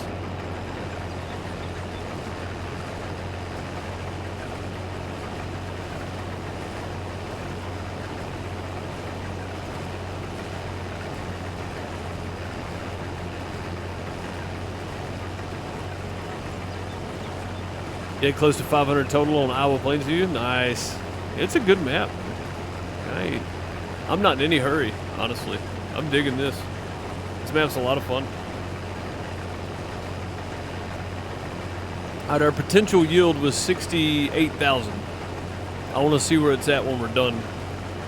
Yeah, close to 500 total on Iowa Plainsview. Nice. It's a good map. I'm not in any hurry, honestly. I'm digging this. This map's a lot of fun. Alright, our potential yield was 68,000. I want to see where it's at when we're done.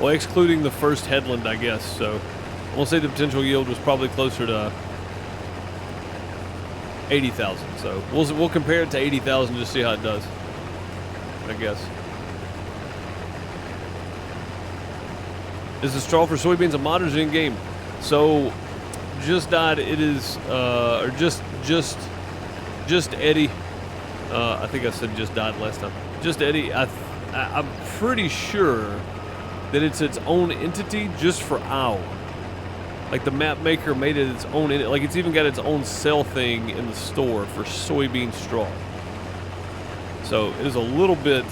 Well, excluding the first headland, I guess. So, I want to say the potential yield was probably closer to 80,000. So, we'll compare it to 80,000 just to see how it does, I guess. Is the straw for soybeans a mod or is it in game? So, just died. It is, or just Eddie. I think I said just died last time. Just Eddie. I'm pretty sure that it's its own entity just for Iowa. Like the map maker made it its own. Like it's even got its own sell thing in the store for soybean straw. So it is a little bit.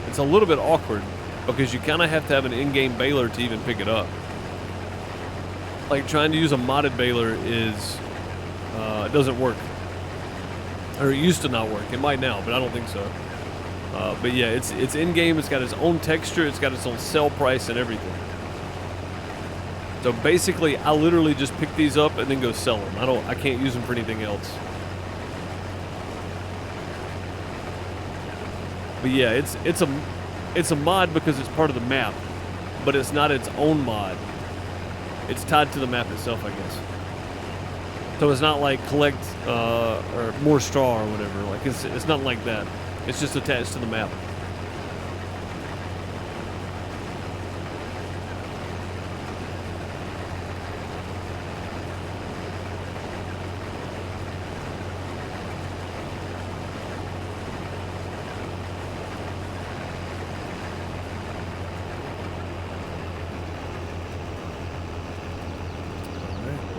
It's a little bit awkward. Because you kind of have to have an in-game baler to even pick it up. Like trying to use a modded baler is, it doesn't work. Or it used to not work. It might now, but I don't think so. But yeah, it's in-game. It's got its own texture. It's got its own sell price and everything. So basically, I literally just pick these up and then go sell them. I can't use them for anything else. But yeah, it's a mod because it's part of the map, but it's not its own mod. It's tied to the map itself, I guess. So it's not like collect or more straw or whatever. Like it's nothing like that. It's just attached to the map.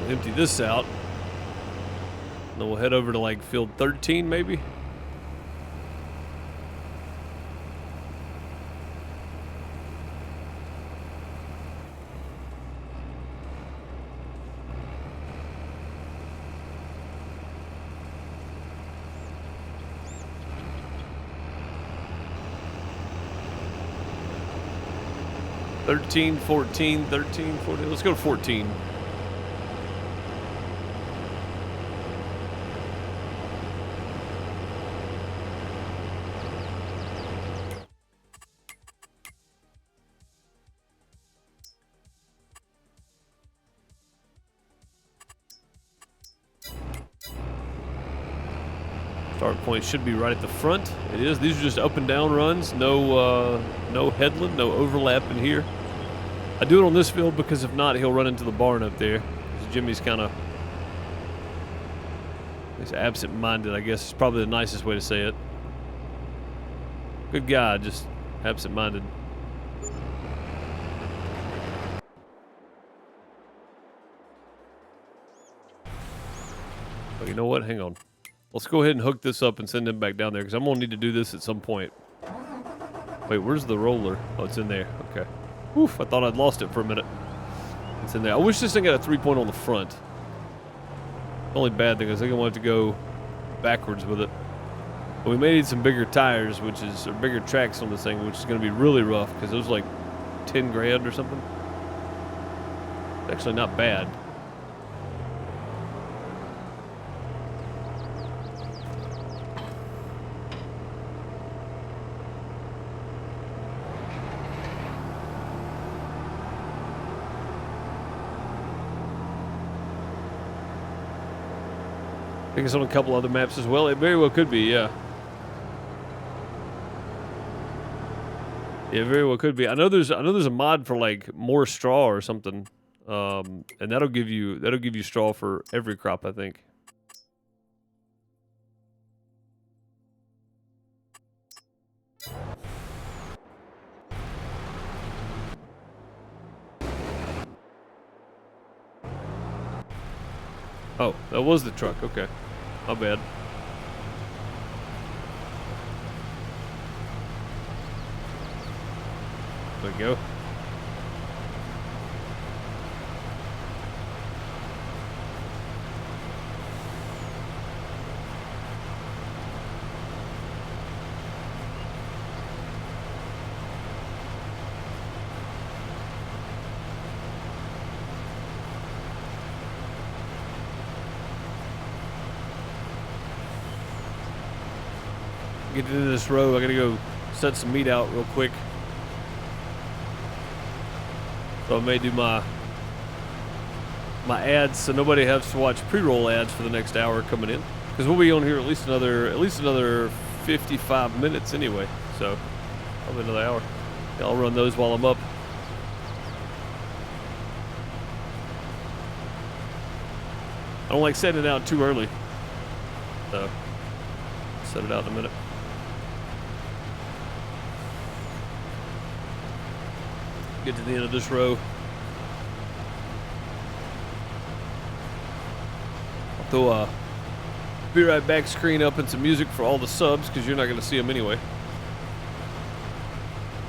Empty this out. And then we'll head over to like field 13 maybe. Thirteen, 14, 13, 14. Let's go to 14. Start point should be right at the front. It is. These are just up and down runs. No headland, no overlap in here. I do it on this field because if not, he'll run into the barn up there. Jimmy's kind of, he's absent-minded, I guess is probably the nicest way to say it. Good guy, just absent-minded. But you know what? Hang on. Let's go ahead and hook this up and send him back down there because I'm going to need to do this at some point. Wait, where's the roller? Oh, it's in there. Okay. Oof, I thought I'd lost it for a minute. It's in there. I wish this thing had a 3-point on the front. The only bad thing is I think I want to go backwards with it. But we may need some bigger tires, or bigger tracks on this thing, which is going to be really rough because it was like 10 grand or something. It's actually not bad. I think it's on a couple other maps as well. It very well could be, yeah. Yeah, very well could be. I know there's a mod for like more straw or something, and that'll give you straw for every crop, I think. Oh, that was the truck. Okay, my bad. There we go. Get into this row. I gotta go set some meat out real quick. So I may do my ads so nobody has to watch pre-roll ads for the next hour coming in, because we'll be on here at least another 55 minutes anyway. So probably another hour. Yeah, I'll run those while I'm up. I don't like setting it out too early, so I'll set it out in a minute. Get to the end of this row. I'll throw a Be Right Back screen up and some music for all the subs, because you're not going to see them anyway.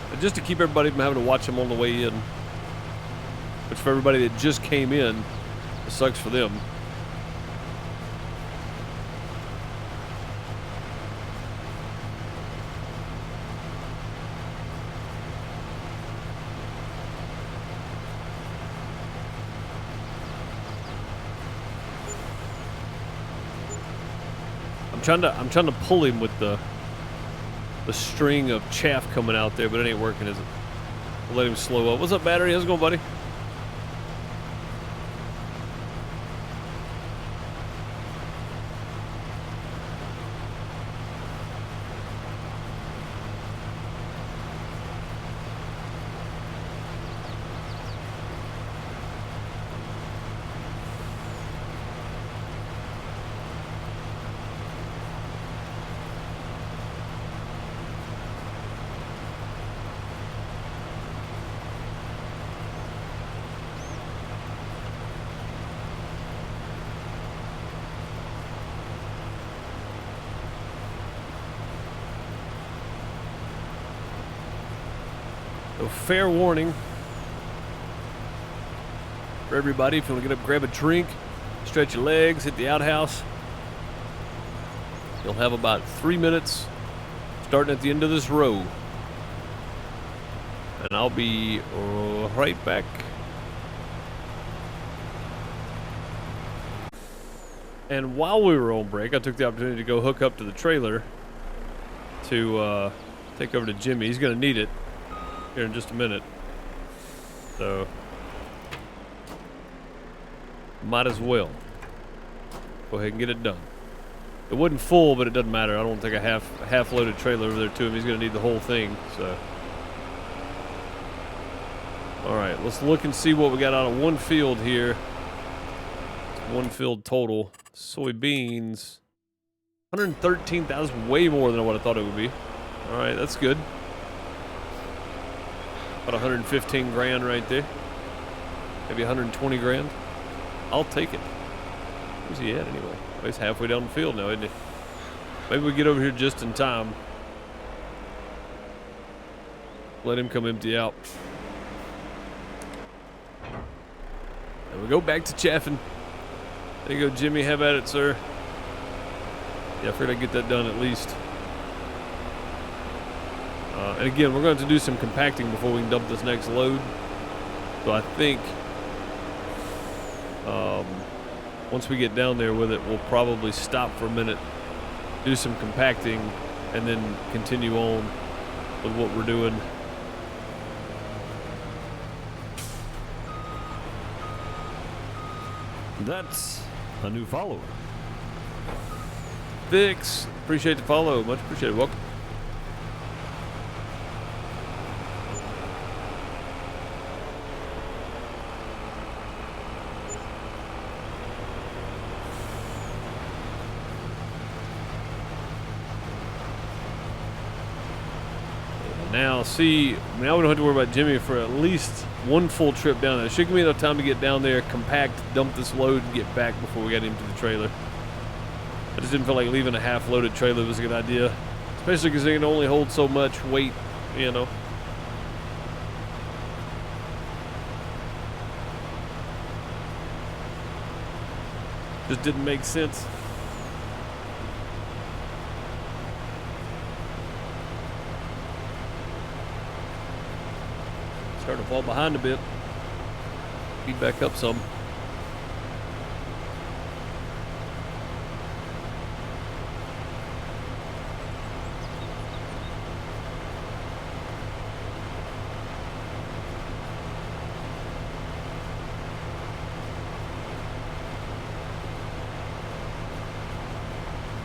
But just to keep everybody from having to watch them on the way in. Which for everybody that just came in, it sucks for them. I'm trying to pull him with the string of chaff coming out there, but it ain't working, is it? We'll let him slow up. What's up, battery? How's it going, buddy? So fair warning for everybody, if you want to get up, grab a drink, stretch your legs, hit the outhouse. You'll have about 3 minutes starting at the end of this row. And I'll be right back. And while we were on break, I took the opportunity to go hook up to the trailer to take over to Jimmy. He's going to need it here in just a minute. So, might as well go ahead and get it done. It wasn't full, but it doesn't matter. I don't think a half loaded trailer over there to him. He's going to need the whole thing. So, all right, let's look and see what we got out of one field here. One field total. Soybeans, 113,000, way more than what I thought it would be. All right, that's good. About 115 grand right there. Maybe 120 grand. I'll take it. Where's he at anyway? Oh, he's halfway down the field now, isn't he? Maybe we get over here just in time. Let him come empty out. And we go back to chaffing. There you go, Jimmy. Have at it, sir. Yeah, I figured I'd get that done at least. And again, we're going to have to do some compacting before we can dump this next load. So I think once we get down there with it, we'll probably stop for a minute, do some compacting, and then continue on with what we're doing.
That's a new follower.
Vix, appreciate the follow. Much appreciated. Welcome. Now, see, now we don't have to worry about Jimmy for at least one full trip down there. It should give me enough time to get down there, compact, dump this load, and get back before we got into the trailer. I just didn't feel like leaving a half-loaded trailer was a good idea, especially because it can only hold so much weight, you know. Just didn't make sense. Starting to fall behind a bit. Speed back up some.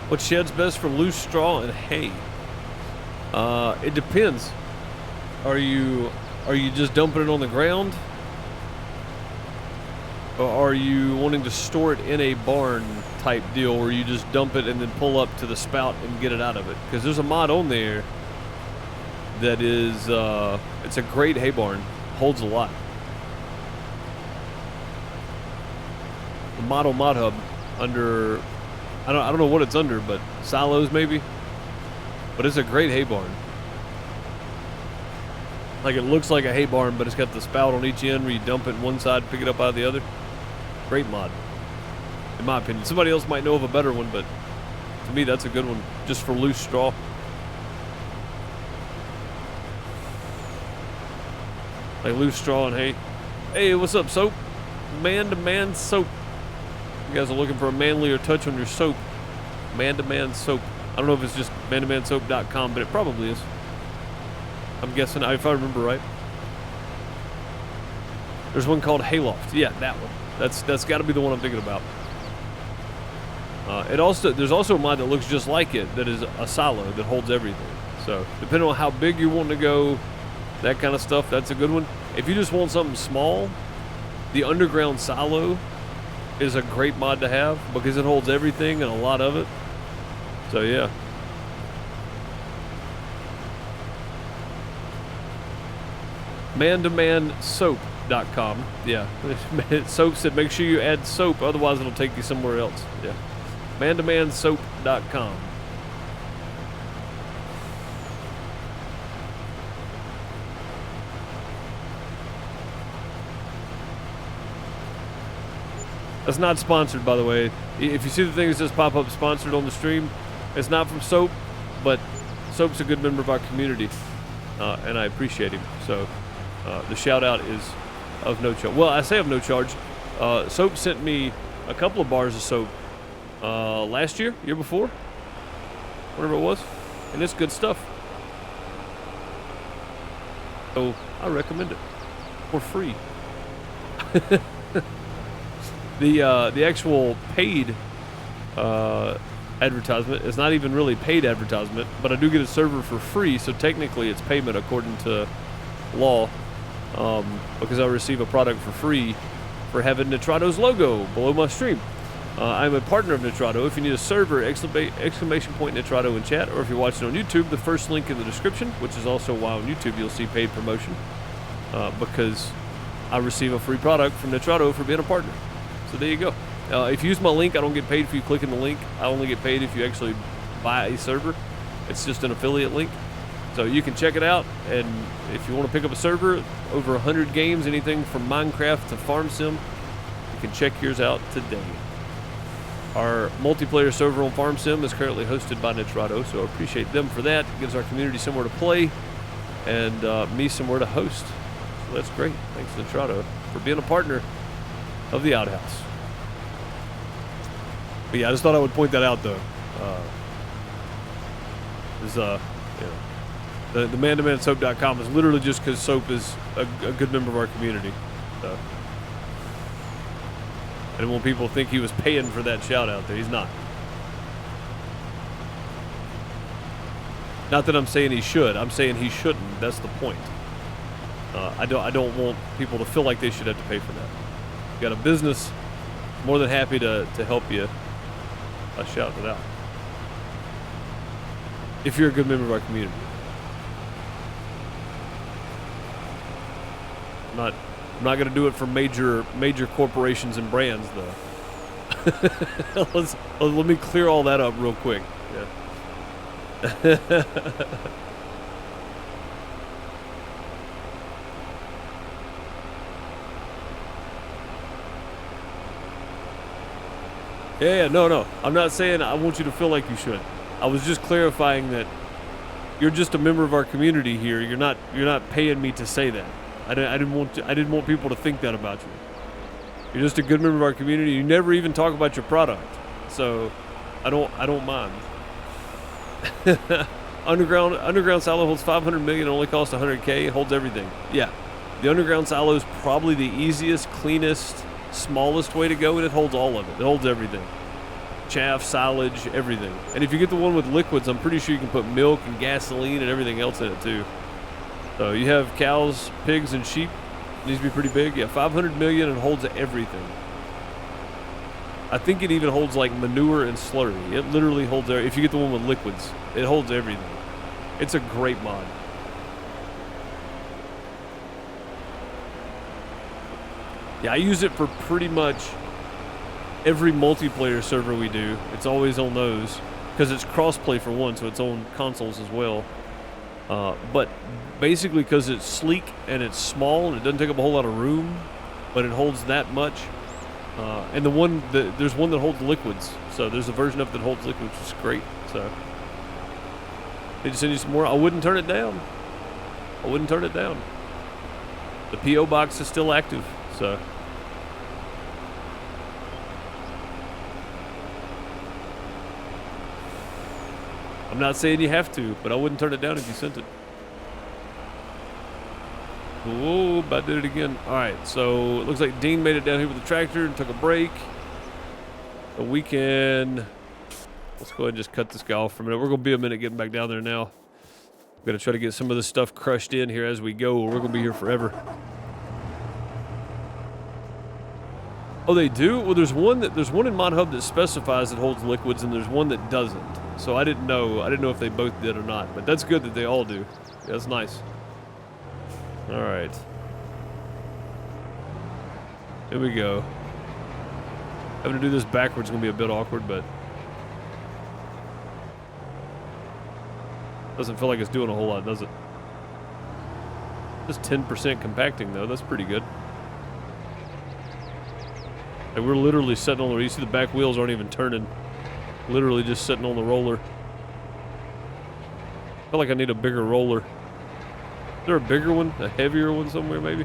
What shed's best for loose straw and hay? It depends. Are you just dumping it on the ground? Or are you wanting to store it in a barn type deal where you just dump it and then pull up to the spout and get it out of it? Because there's a mod on there that is, it's a great hay barn. Holds a lot. The Model Mod Hub under, I don't know what it's under, but silos maybe? But it's a great hay barn. Like, it looks like a hay barn, but it's got the spout on each end where you dump it one side, pick it up out of the other. Great mod, in my opinion. Somebody else might know of a better one, but to me, that's a good one, just for loose straw. Like loose straw and hay. Hey, what's up, soap? Man-to-man soap. You guys are looking for a manlier touch on your soap. Man-to-man soap. I don't know if it's just mantomansoap.com, but it probably is. I'm guessing, if I remember right. There's one called Hayloft. Yeah, that one. That's got to be the one I'm thinking about. There's also a mod that looks just like it, that is a silo that holds everything. So depending on how big you want to go, that kind of stuff, that's a good one. If you just want something small, the underground silo is a great mod to have because it holds everything and a lot of it. So yeah. Man-to-man-soap.com. Yeah. Soap said make sure you add soap, otherwise it'll take you somewhere else. Yeah. Man-to-man-soap.com. That's not sponsored, by the way. If you see the thing that says pop up sponsored on the stream, it's not from Soap, but Soap's a good member of our community, and I appreciate him. So the shout out is of no charge. Well, I say of no charge. Soap sent me a couple of bars of soap last year before, whatever it was, and it's good stuff. So I recommend it for free. The actual paid advertisement is not even really paid advertisement, but I do get a server for free, so technically it's payment according to law, because I receive a product for free for having Nitrado's logo below my stream. I'm a partner of Nitrado. If you need a server, exclamation point Nitrado in chat, or if you're watching on YouTube, the first link in the description, which is also why on YouTube you'll see paid promotion, because I receive a free product from Nitrado for being a partner. So there you go. If you use my link, I don't get paid for you clicking the link. I only get paid if you actually buy a server. It's just an affiliate link. So you can check it out, and if you want to pick up a server, over 100 games, anything from Minecraft to Farm Sim, you can check yours out today. Our multiplayer server on Farm Sim is currently hosted by Nitrado, so I appreciate them for that. It gives our community somewhere to play, and me somewhere to host. So that's great. Thanks to Nitrado for being a partner of the Outhouse. But yeah, I just thought I would point that out, though. The man-to-man-soap.com is literally just because Soap is a good member of our community. So I didn't want people to think he was paying for that shout out there. He's not. Not that I'm saying he should. I'm saying he shouldn't. That's the point. I don't want people to feel like they should have to pay for that. You got a business, more than happy to help you. I shout it out. If you're a good member of our community. I'm not going to do it for major corporations and brands, though. Let me clear all that up real quick. Yeah. Yeah, no. I'm not saying I want you to feel like you should. I was just clarifying that you're just a member of our community here. You're not paying me to say that. I didn't want people to think that about you. You're just a good member of our community. You never even talk about your product, so I don't mind. Underground silo holds 500 million. It only costs 100K. It holds everything. Yeah, the underground silo is probably the easiest, cleanest, smallest way to go, and it holds all of it. It holds everything. Chaff, silage, everything. And if you get the one with liquids, I'm pretty sure you can put milk and gasoline and everything else in it too. So you have cows, pigs, and sheep. It needs to be pretty big. Yeah, 500 million and holds everything. I think it even holds like manure and slurry. It literally holds there. If you get the one with liquids, it holds everything. It's a great mod. Yeah, I use it for pretty much every multiplayer server we do. It's always on those because it's crossplay for one, so it's on consoles as well. But basically because it's sleek and it's small and it doesn't take up a whole lot of room, but it holds that much. And there's one that holds liquids. So there's a version of it that holds liquids, which is great. So they just send you some more. I wouldn't turn it down. The P.O. box is still active, so. I'm not saying you have to, but I wouldn't turn it down if you sent it. Whoa, about did it again. All right, so it looks like Dean made it down here with the tractor and took a break. So we can, let's go ahead and just cut this guy off for a minute. We're going to be a minute getting back down there now. I'm going to try to get some of this stuff crushed in here as we go. We're going to be here forever. Oh, they do? Well, there's one in Mod Hub that specifies it holds liquids, and there's one that doesn't. So I didn't know if they both did or not, but that's good that they all do. Yeah, that's nice. All right. Here we go. Having to do this backwards is going to be a bit awkward, but doesn't feel like it's doing a whole lot, does it? Just 10% compacting, though. That's pretty good. And we're literally sitting on the, you see the back wheels aren't even turning. Literally just sitting on the roller. I feel like I need a bigger roller. Is there a bigger one? A heavier one somewhere, maybe?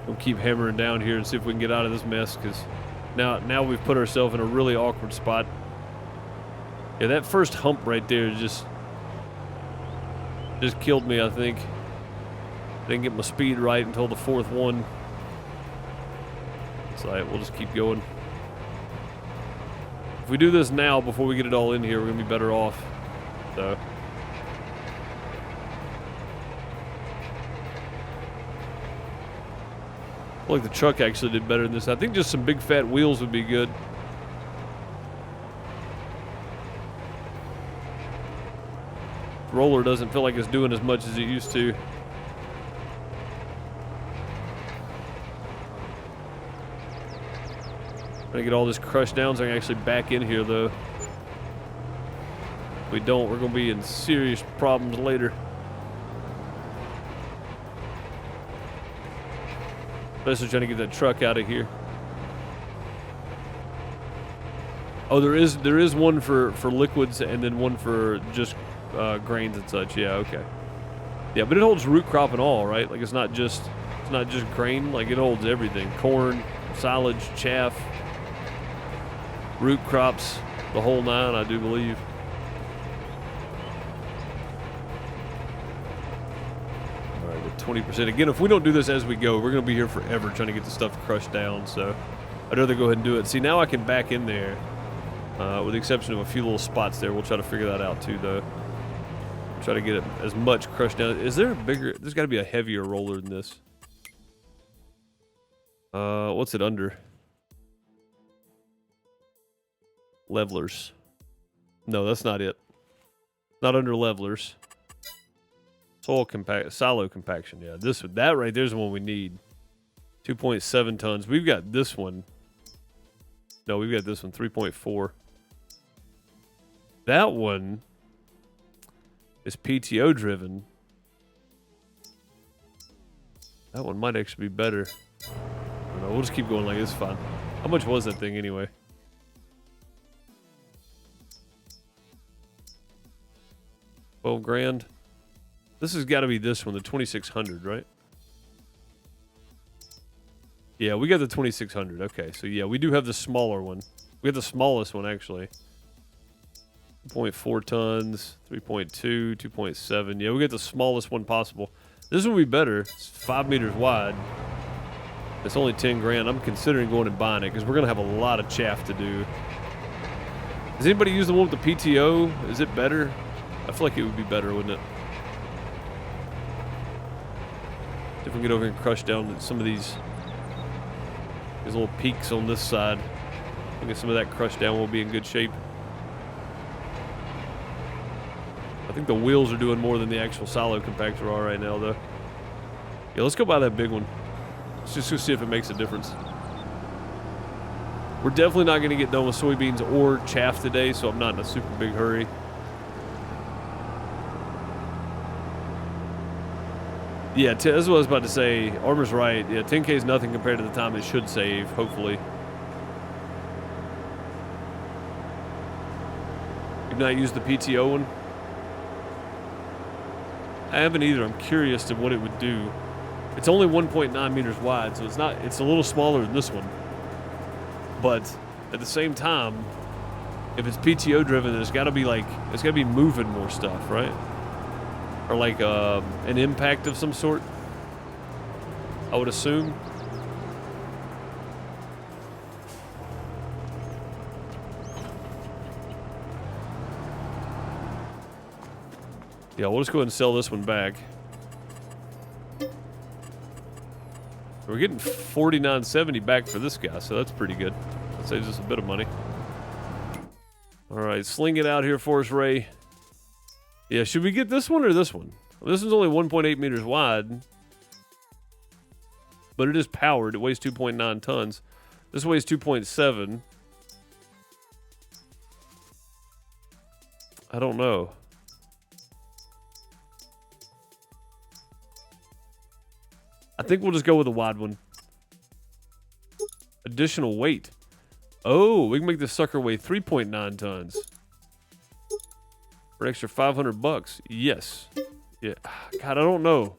We'll keep hammering down here and see if we can get out of this mess, because now we've put ourselves in a really awkward spot. Yeah, that first hump right there just killed me, I think. Didn't get my speed right until the fourth one. It's all right, we'll just keep going. If we do this now before we get it all in here, we're gonna be better off. So. I feel like the truck actually did better than this. I think just some big fat wheels would be good. roller doesn't feel like it's doing as much as it used to. Trying to get all this crushed down so I can actually back in here, though. If we don't, we're going to be in serious problems later. Especially trying to get that truck out of here. Oh, there is one for liquids and then one for just grains and such. Yeah, okay. Yeah, but it holds root crop and all, right? Like it's not just grain. Like it holds everything: corn, silage, chaff, root crops, the whole nine, I do believe. All right, with 20%. Again, if we don't do this as we go, we're gonna be here forever trying to get the stuff crushed down. So I'd rather go ahead and do it. See, now I can back in there. With the exception of a few little spots there. We'll try to figure that out too, though. Try to get it as much crushed down. Is there a bigger... There's got to be a heavier roller than this. What's it under? Levelers. No, that's not it. Not under levelers. Silo compaction. Yeah, that right there's the one we need. 2.7 tons. We've got this one. No, we've got this one, 3.4. That one is PTO driven. That one might actually be better. I don't know, we'll just keep going like this. Fine. How much was that thing anyway? $12 grand. This has got to be this one, the 2600, right? Yeah, we got the 2600. Okay, so yeah, we do have the smaller one. We have the smallest one, actually. 2.4 tons, 3.2, 2.7. Yeah, we got the smallest one possible. This one would be better. It's 5 meters wide. It's only 10 grand. I'm considering going and buying it because we're going to have a lot of chaff to do. Does anybody use the one with the PTO? Is it better? I feel like it would be better, wouldn't it? If we can get over here and crush down some of these little peaks on this side. We'll get some of that crushed down. We'll be in good shape. I think the wheels are doing more than the actual silo compactor are right now, though. Yeah, let's go buy that big one. Let's just go see if it makes a difference. We're definitely not going to get done with soybeans or chaff today, so I'm not in a super big hurry. Yeah, that's what I was about to say. Armor's right. Yeah, 10K is nothing compared to the time it should save, hopefully. You've not used the PTO one? I haven't either. I'm curious to what it would do. It's only 1.9 meters wide, so it's a little smaller than this one. But at the same time, if it's PTO driven, it's got to be moving more stuff, right? Or like an impact of some sort, I would assume. Yeah, we'll just go ahead and sell this one back. We're getting $49.70 back for this guy, so that's pretty good. That saves us a bit of money. All right, sling it out here for us, Ray. Yeah, should we get this one or this one? Well, this one's only 1.8 meters wide, but it is powered. It weighs 2.9 tons. This weighs 2.7. I don't know. I think we'll just go with a wide one. Additional weight. Oh, we can make this sucker weigh 3.9 tons. For an extra $500. Yes. Yeah. God, I don't know.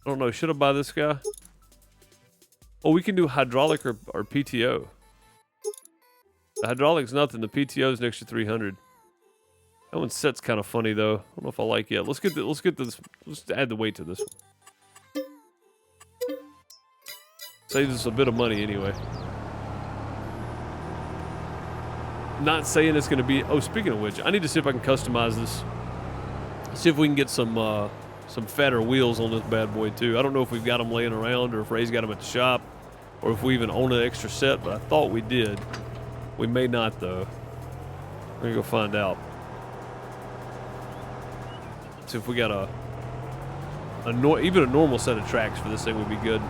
I don't know. Should I buy this guy? Oh, we can do hydraulic or PTO. The hydraulic's nothing. The PTO is an extra 300. That one sets kind of funny though. I don't know if I like it. Let's get this. Let's add the weight to this one. Saves us a bit of money anyway. Not saying it's going to be... Oh, speaking of which, I need to see if I can customize this. See if we can get some fatter wheels on this bad boy too. I don't know if we've got them laying around or if Ray's got them at the shop or if we even own an extra set, but I thought we did. We may not though. We're going to go find out. So if we got even a normal set of tracks for this thing would be good.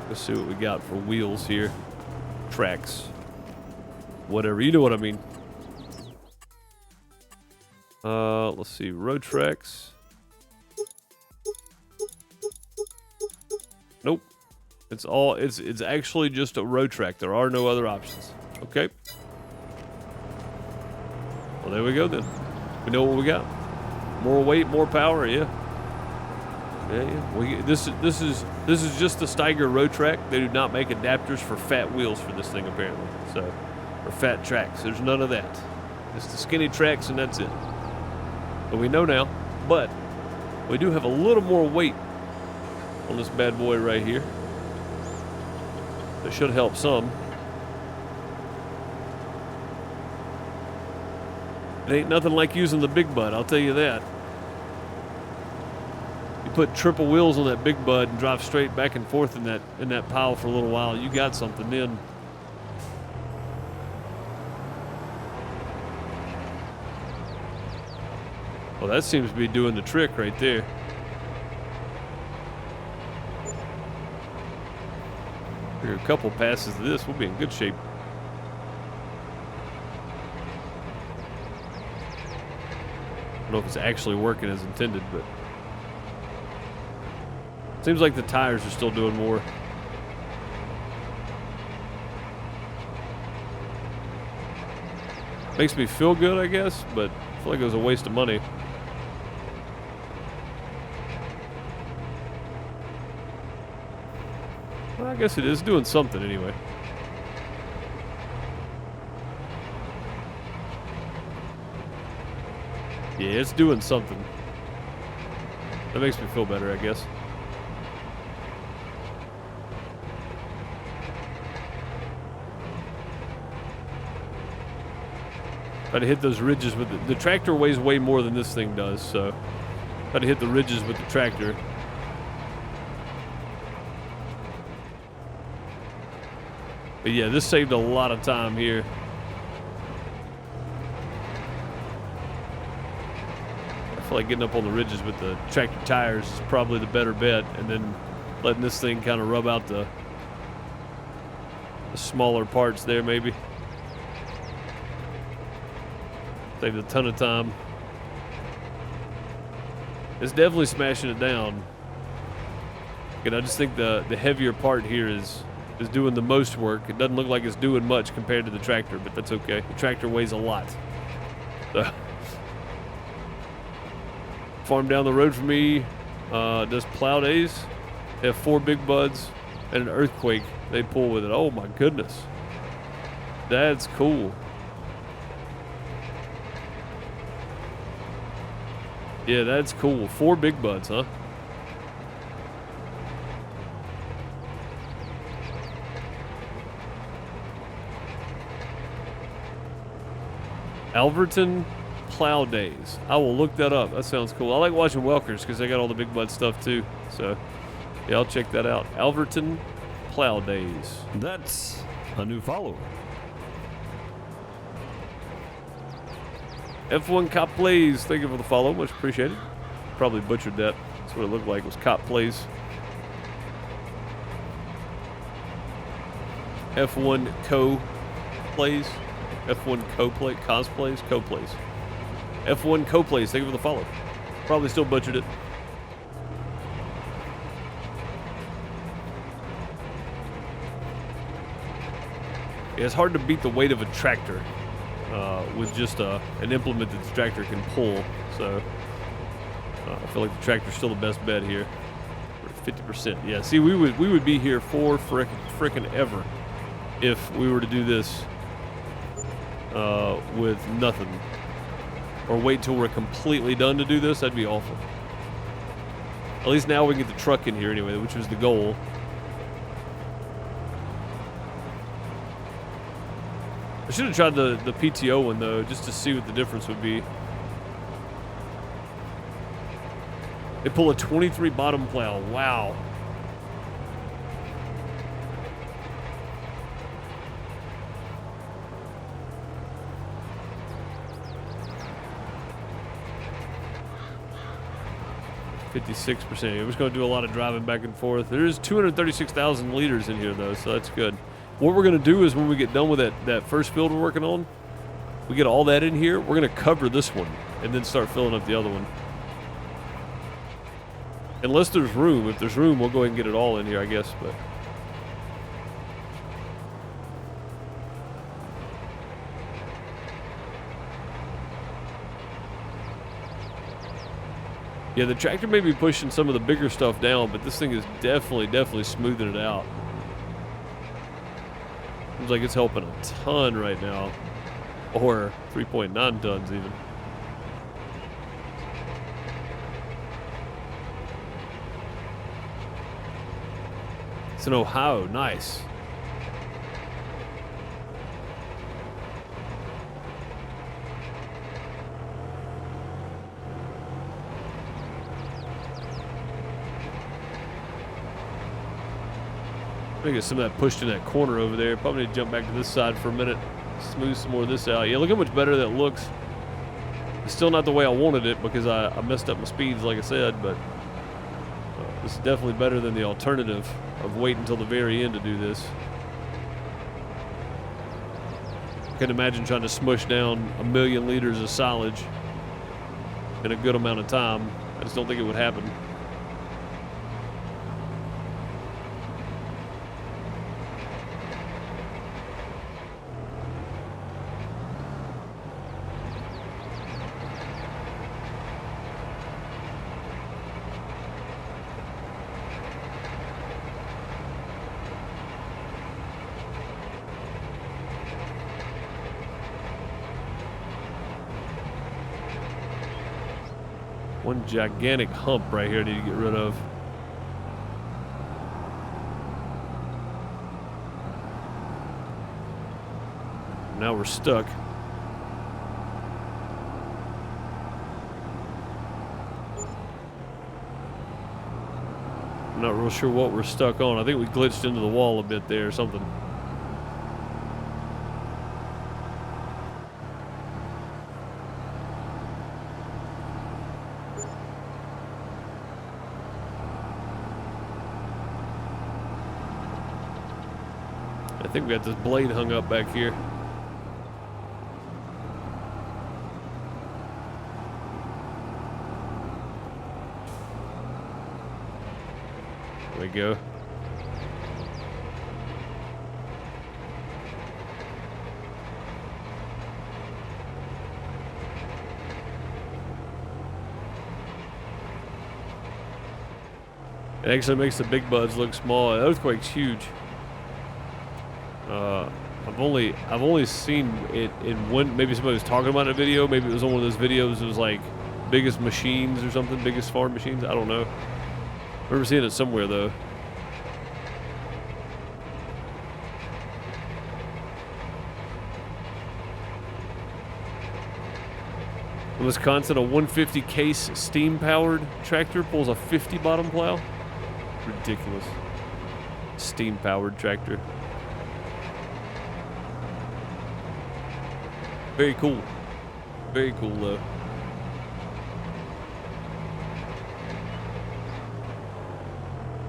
Let's see what we got for wheels here. Tracks. Whatever, you know what I mean. Let's see, road tracks. Nope. It's actually just a road track. There are no other options. Okay. Well, there we go then. We know what we got. More weight, more power, yeah. Yeah. This is just the Steiger road track. They do not make adapters for fat wheels for this thing apparently. So, or fat tracks. There's none of that. It's the skinny tracks and that's it. But we know now. But we do have a little more weight on this bad boy right here. That should help some. It ain't nothing like using the big bud, I'll tell you that. You put triple wheels on that big bud and drive straight back and forth in that pile for a little while, you got something then. Well, that seems to be doing the trick right there. Here, a couple passes of this, we'll be in good shape. I don't know if it's actually working as intended, but seems like the tires are still doing more. Makes me feel good, I guess, but I feel like it was a waste of money. Well, I guess it is doing something anyway. Yeah, it's doing something. That makes me feel better, I guess. Try to hit those ridges with the tractor weighs way more than this thing does, so try to hit the ridges with the tractor. But yeah, this saved a lot of time here. I feel like getting up on the ridges with the tractor tires is probably the better bet, and then letting this thing kind of rub out the smaller parts there maybe. Saved a ton of time. It's definitely smashing it down. And I just think the heavier part here is doing the most work. It doesn't look like it's doing much compared to the tractor, but that's okay. The tractor weighs a lot. So, farm down the road for me does plow days. They have 4 big buds and an earthquake they pull with it. Oh my goodness. That's cool. Yeah, that's cool. 4 big buds, huh? Alverton plow days. I will look that up. That sounds cool. I like watching Welkers because they got all the big bud stuff too. So, yeah, I'll check that out. Alverton plow days.
That's a new follower.
F1 Cop Plays. Thank you for the follow. Much appreciated. Probably butchered that. That's what it looked like. Was Cop Plays. F1 Co Plays. F1 Co-Play. Cosplays. Co-Plays. F1 Co-Plays. Thank you for the follow. Probably still butchered it. Yeah, it's hard to beat the weight of a tractor. With just an implement that the tractor can pull. So I feel like the tractor's still the best bet here. 50%. Yeah, see, we would be here for frickin' ever if we were to do this with nothing. Or wait till we're completely done to do this. That'd be awful. At least now we can get the truck in here anyway, which was the goal. I should have tried the PTO one though, just to see what the difference would be. They pull a 23 bottom plow. Wow. 56%. We're just going to do a lot of driving back and forth. There is 236,000 liters in here, though, so that's good. What we're going to do is when we get done with that first field we're working on, we get all that in here, we're going to cover this one and then start filling up the other one. Unless there's room. If there's room, we'll go ahead and get it all in here, I guess, but... Yeah, the tractor may be pushing some of the bigger stuff down, but this thing is definitely smoothing it out. Seems like it's helping a ton right now. Or 3.9 tons even. It's in Ohio, nice. I'm gonna get some of that pushed in that corner over there. Probably need to jump back to this side for a minute. Smooth some more of this out. Yeah, look how much better that looks. It's still not the way I wanted it because I messed up my speeds, like I said, but this is definitely better than the alternative of waiting until the very end to do this. I can imagine trying to smush down 1 million liters of silage in a good amount of time. I just don't think it would happen. One gigantic hump right here I need to get rid of. Now we're stuck. I'm not real sure what we're stuck on. I think we glitched into the wall a bit there or something. I think we got this blade hung up back here. There we go. It actually makes the big buds look small. The earthquake's huge. I've only seen it in one. Maybe somebody was talking about it in a video. Maybe it was on one of those videos. It was like biggest machines or something, biggest farm machines. I don't know. I remember seeing it somewhere though. In Wisconsin, a 150 case steam-powered tractor pulls a 50 bottom plow. Ridiculous. Steam-powered tractor. Very cool. Very cool, though.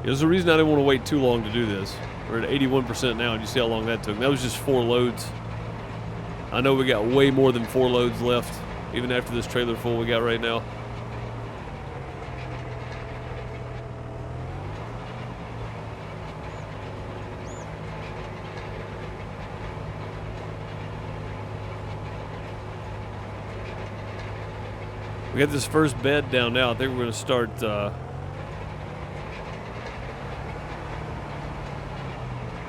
There's a reason I didn't want to wait too long to do this. We're at 81% now, and you see how long that took. That was just 4 loads. I know we got way more than 4 loads left, even after this trailer full we got right now. We got this first bed down now. I think we're going to start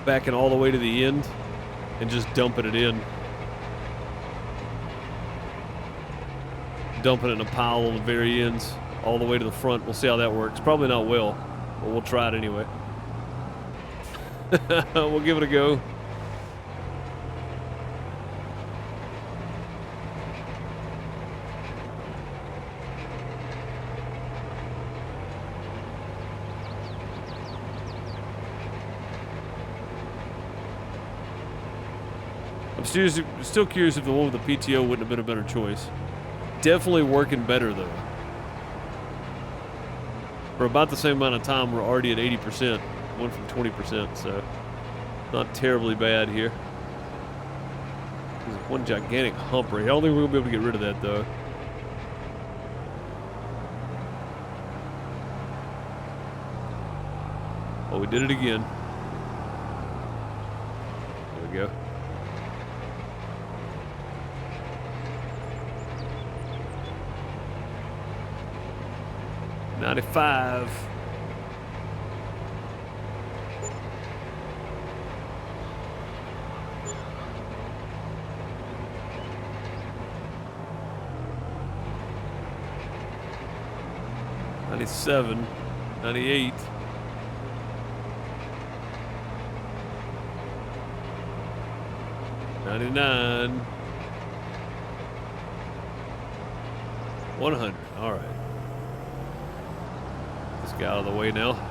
backing all the way to the end and just dumping it in. Dumping it in a pile on the very ends all the way to the front. We'll see how that works. Probably not well, but we'll try it anyway. We'll give it a go. I'm still curious if the one with the PTO wouldn't have been a better choice. Definitely working better though. For about the same amount of time, we're already at 80%. Went from 20%, so not terribly bad here. There's one gigantic hump right here. I don't think we're going to be able to get rid of that, though. Oh, we did it again. There we go. $95. $97. $98. $99. $100. All right. Let's get out of the way now.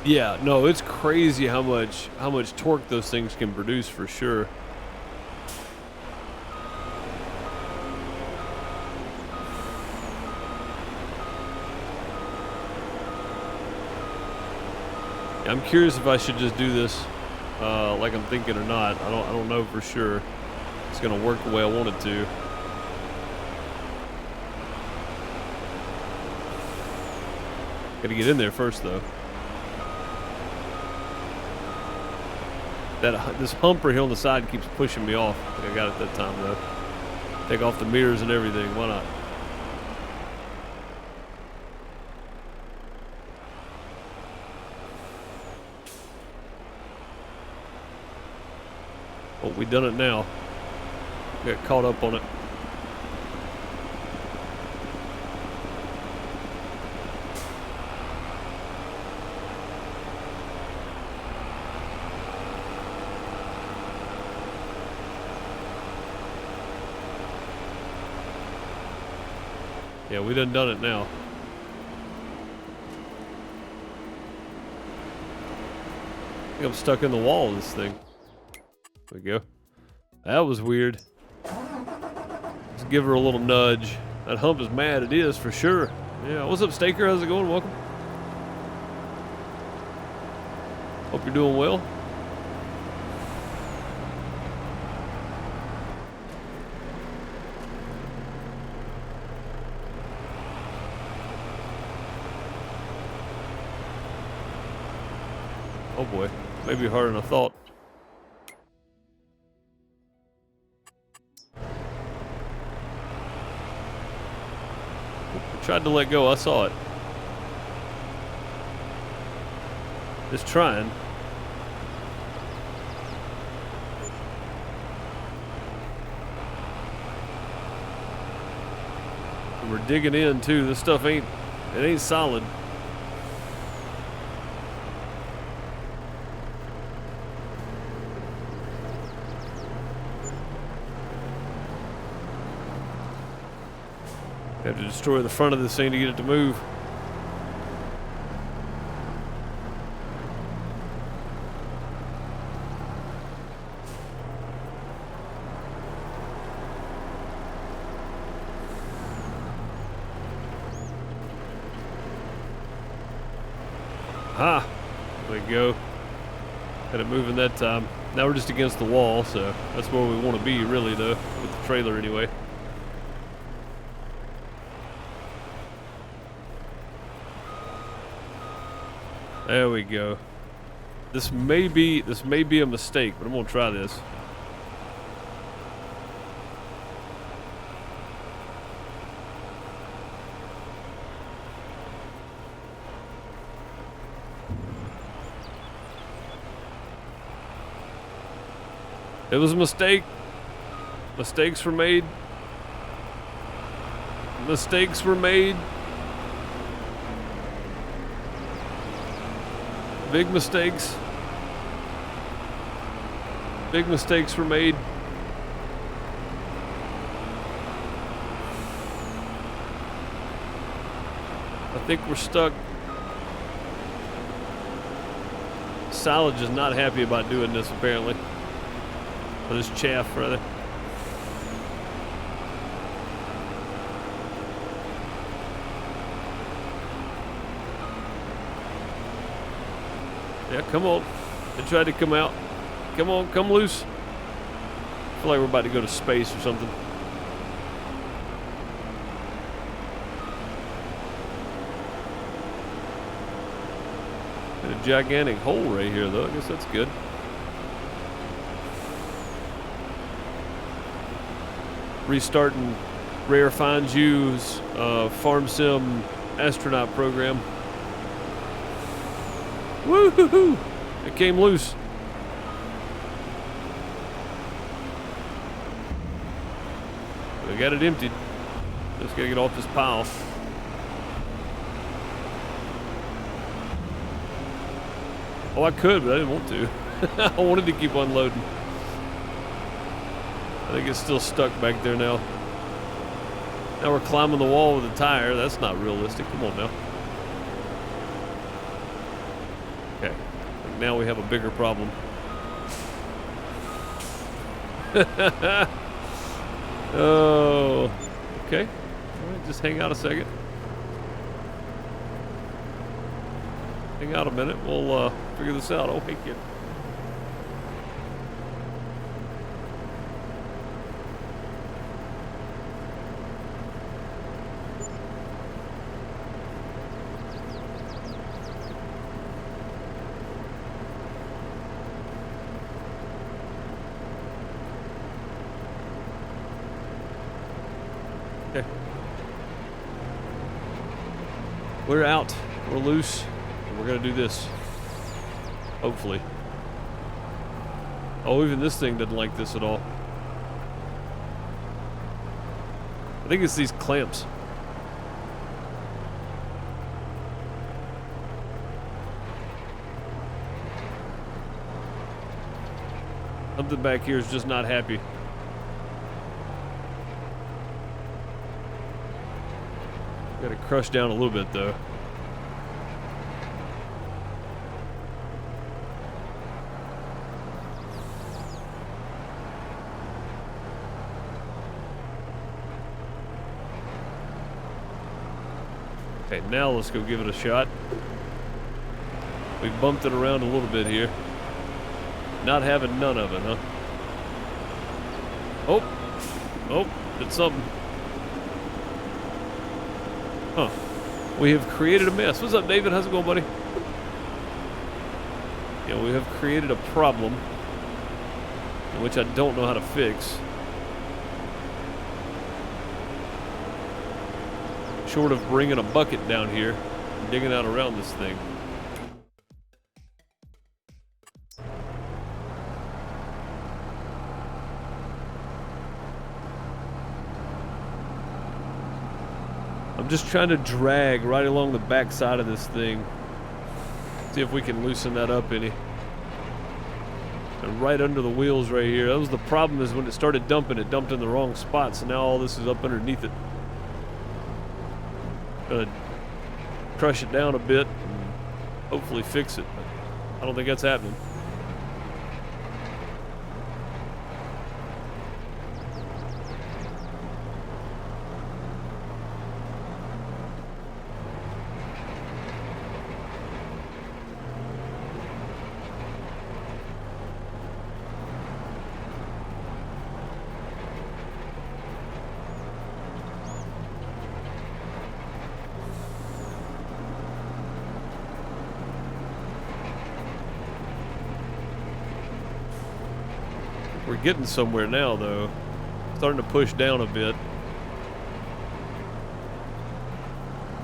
Yeah, no, it's crazy how much torque those things can produce for sure. I'm curious if I should just do this like I'm thinking or not. I don't know for sure it's gonna work the way I want it to. Gotta get in there first though. This hump right here on the side keeps pushing me off. I think I got it that time though. Take off the mirrors and everything. Why not? Oh, we done it now. Got caught up on it. Yeah, we done it now. I think I'm stuck in the wall of this thing. There we go. That was weird. Let's give her a little nudge. That hump is mad. It is for sure. Yeah. What's up, Staker? How's it going? Welcome. Hope you're doing well. Oh boy, maybe harder than I thought. I tried to let go, I saw it. Just trying. And we're digging in too. This stuff ain't solid. Have to destroy the front of this thing to get it to move. Ah, there we go. Had it moving that time. Now we're just against the wall, so that's where we want to be really though, with the trailer anyway. There we go. This may be a mistake, but I'm gonna try this. It was a mistake. Mistakes were made. Mistakes were made. Big mistakes. Big mistakes were made. I think we're stuck. Silage is not happy about doing this, apparently. Or this chaff, rather. Yeah, come on. They tried to come out. Come on, come loose. I feel like we're about to go to space or something. A gigantic hole right here, though. I guess that's good. Restarting Rare Finds You's Farm Sim astronaut program. Woo-hoo-hoo! It came loose. We got it emptied. Just gotta get off this pile. Oh, I could, but I didn't want to. I wanted to keep unloading. I think it's still stuck back there now. Now we're climbing the wall with a tire. That's not realistic. Come on now. Okay. I think now we have a bigger problem. Oh. Okay. All right, just hang out a second. Hang out a minute. We'll figure this out. Oh, hey, kid. Okay. We're out. We're loose. We're gonna do this. Hopefully. Oh, even this thing doesn't like this at all. I think it's these clamps. Something back here is just not happy. Got it crushed down a little bit though. Okay, now let's go give it a shot. We bumped it around a little bit here. Not having none of it, huh? Oh, did something. Huh. We have created a mess. What's up, David? How's it going, buddy? Yeah, we have created a problem, which I don't know how to fix. Short of bringing a bucket down here and digging out around this thing. I'm just trying to drag right along the back side of this thing. See if we can loosen that up any. And right under the wheels right here. That was the problem, is when it started dumping, it dumped in the wrong spot. So now all this is up underneath it. Gonna crush it down a bit and hopefully fix it. But I don't think that's happening. We're getting somewhere now, though. Starting to push down a bit.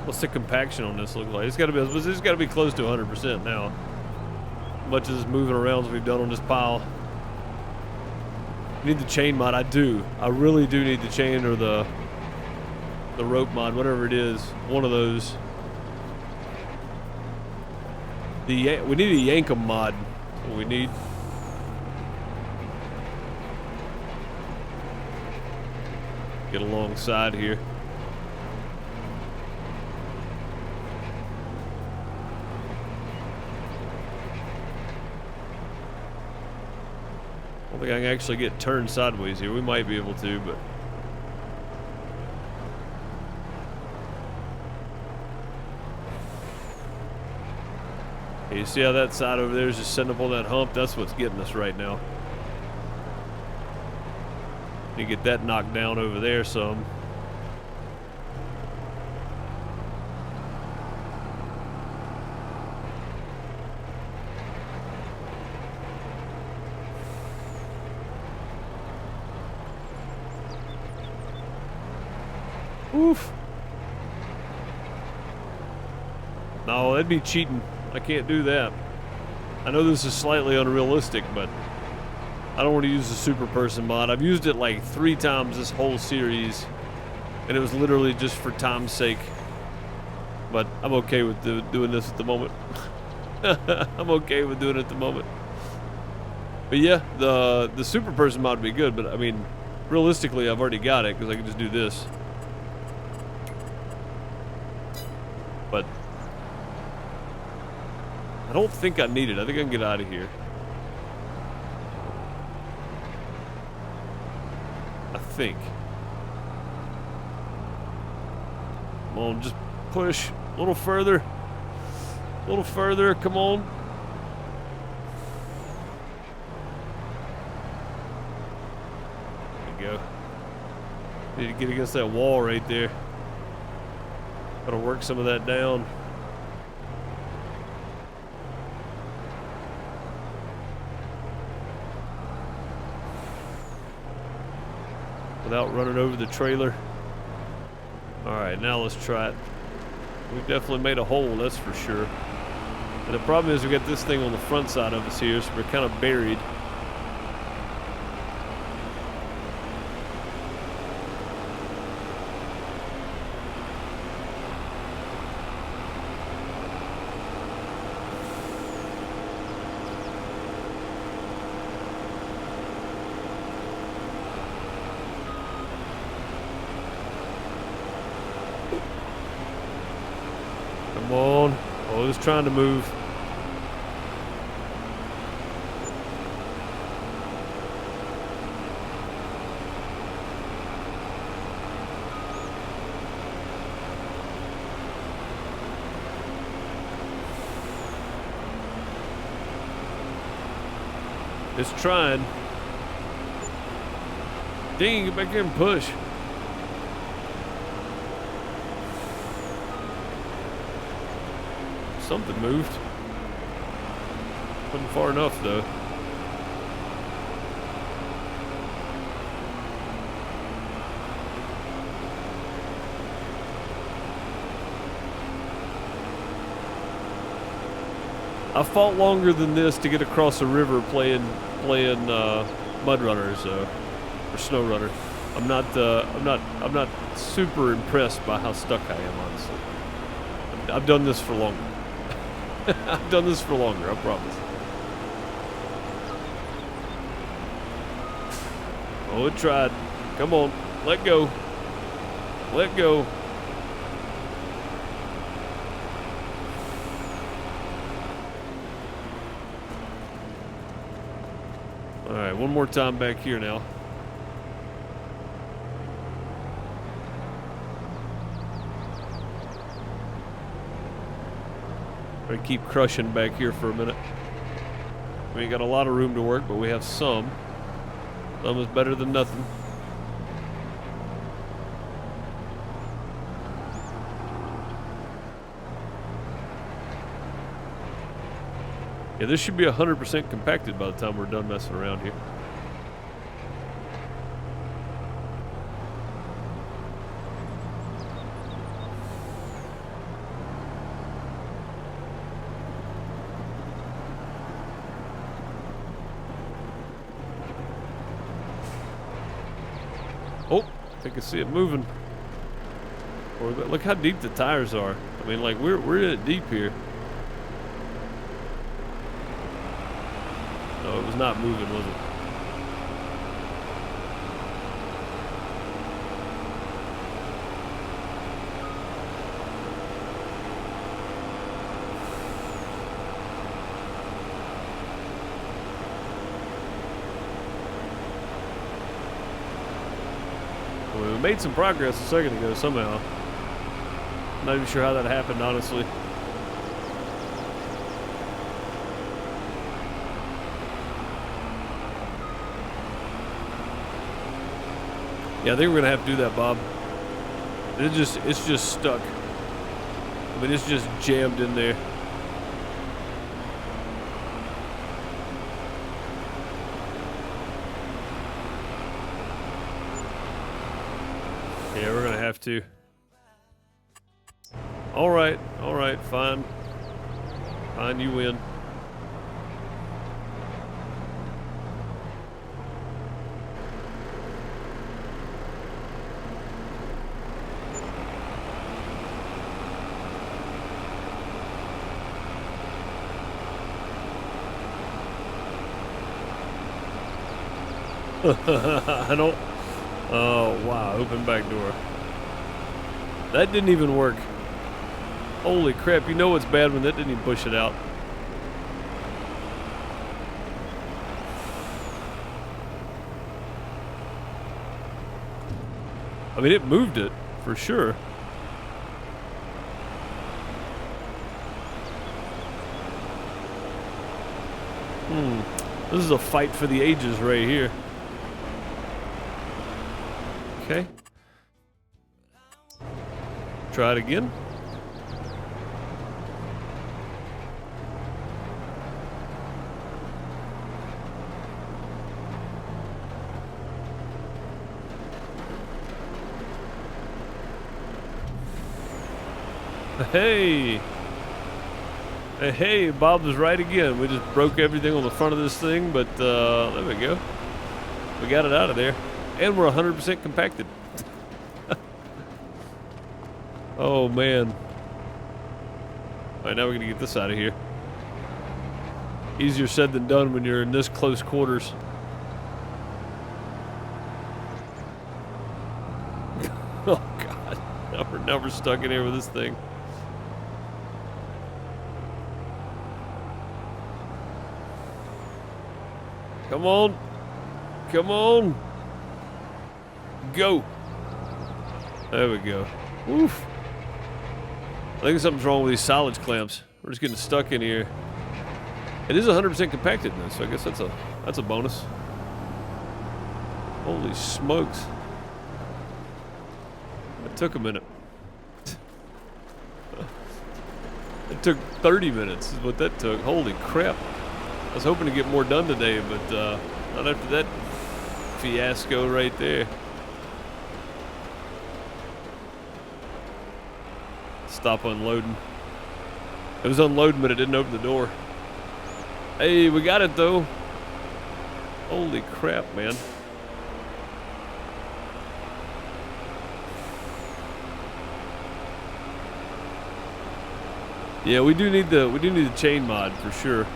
What's the compaction on this look like? It's got to be close to 100% now. Much as it's moving around as we've done on this pile. Need the chain mod. I do. I really do need the chain or the rope mod, whatever it is. One of those. We need a yank 'em mod. That's what we need. Get alongside here. Like I can actually get turned sideways here. We might be able to, but... Okay, you see how that side over there is just sitting up on that hump? That's what's getting us right now. You get that knocked down over there some. Oof. No, that'd be cheating. I can't do that. I know this is slightly unrealistic, but I don't want to use the super person mod. I've used it like 3 times this whole series, and it was literally just for time's sake. But I'm okay with doing this at the moment. I'm okay with doing it at the moment. But yeah, the super person mod would be good, but I mean, realistically, I've already got it because I can just do this. But I don't think I need it. I think I can get out of here. I think. Come on, just push a little further. A little further, come on. There you go. Need to get against that wall right there. Gotta work some of that down. Without running over the trailer. Alright, now let's try it. We've definitely made a hole, that's for sure. And the problem is we got this thing on the front side of us here, so we're kind of buried. Come on. Oh, it's trying to move. It's trying. Dang, get back here and push. Something moved. Wasn't far enough though. I fought longer than this to get across a river playing Mud Runners or Snow Runner. I'm not super impressed by how stuck I am, honestly. I've done this for longer. I've done this for longer, I promise. Oh, it tried. Come on, let go. Let go. All right, one more time back here now. Gonna keep crushing back here for a minute. We ain't got a lot of room to work, but we have some. Some is better than nothing. Yeah, this should be 100% compacted by the time we're done messing around here. Oh, I think I see it moving. Or look how deep the tires are. I mean, like we're in it deep here. No, it was not moving, was it? We made some progress a second ago somehow. Not even sure how that happened, honestly. Yeah, I think we're gonna have to do that, Bob. It's just stuck. I mean, it's just jammed in there. Yeah, we're gonna have to. All right, fine. Fine, you win. I don't. Oh, wow. Open back door. That didn't even work. Holy crap. You know it's bad when that didn't even push it out. I mean, it moved it, for sure. This is a fight for the ages right here. Okay. Try it again. Hey! Hey, Bob was right again. We just broke everything on the front of this thing, but there we go. We got it out of there. And we're 100% compacted. Oh, man. Alright, now we're going to get this out of here. Easier said than done when you're in this close quarters. Oh, God. Now we're stuck in here with this thing. Come on. Come on. Go. There we go. Woof. I think something's wrong with these silage clamps. We're just getting stuck in here. It is 100% compacted though, so I guess that's a bonus. Holy smokes. It took a minute. It took 30 minutes is what that took. Holy crap. I was hoping to get more done today, but not after that fiasco right there. Stop unloading. It was unloading, but it didn't open the door. Hey, we got it though. Holy crap, man. Yeah, we do need the chain mod for sure.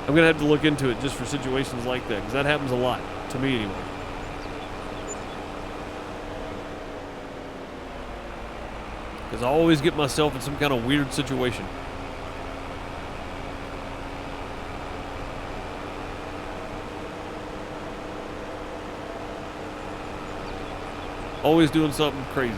I'm gonna have to look into it just for situations like that, because that happens a lot to me anyway. Because I always get myself in some kind of weird situation. Always doing something crazy.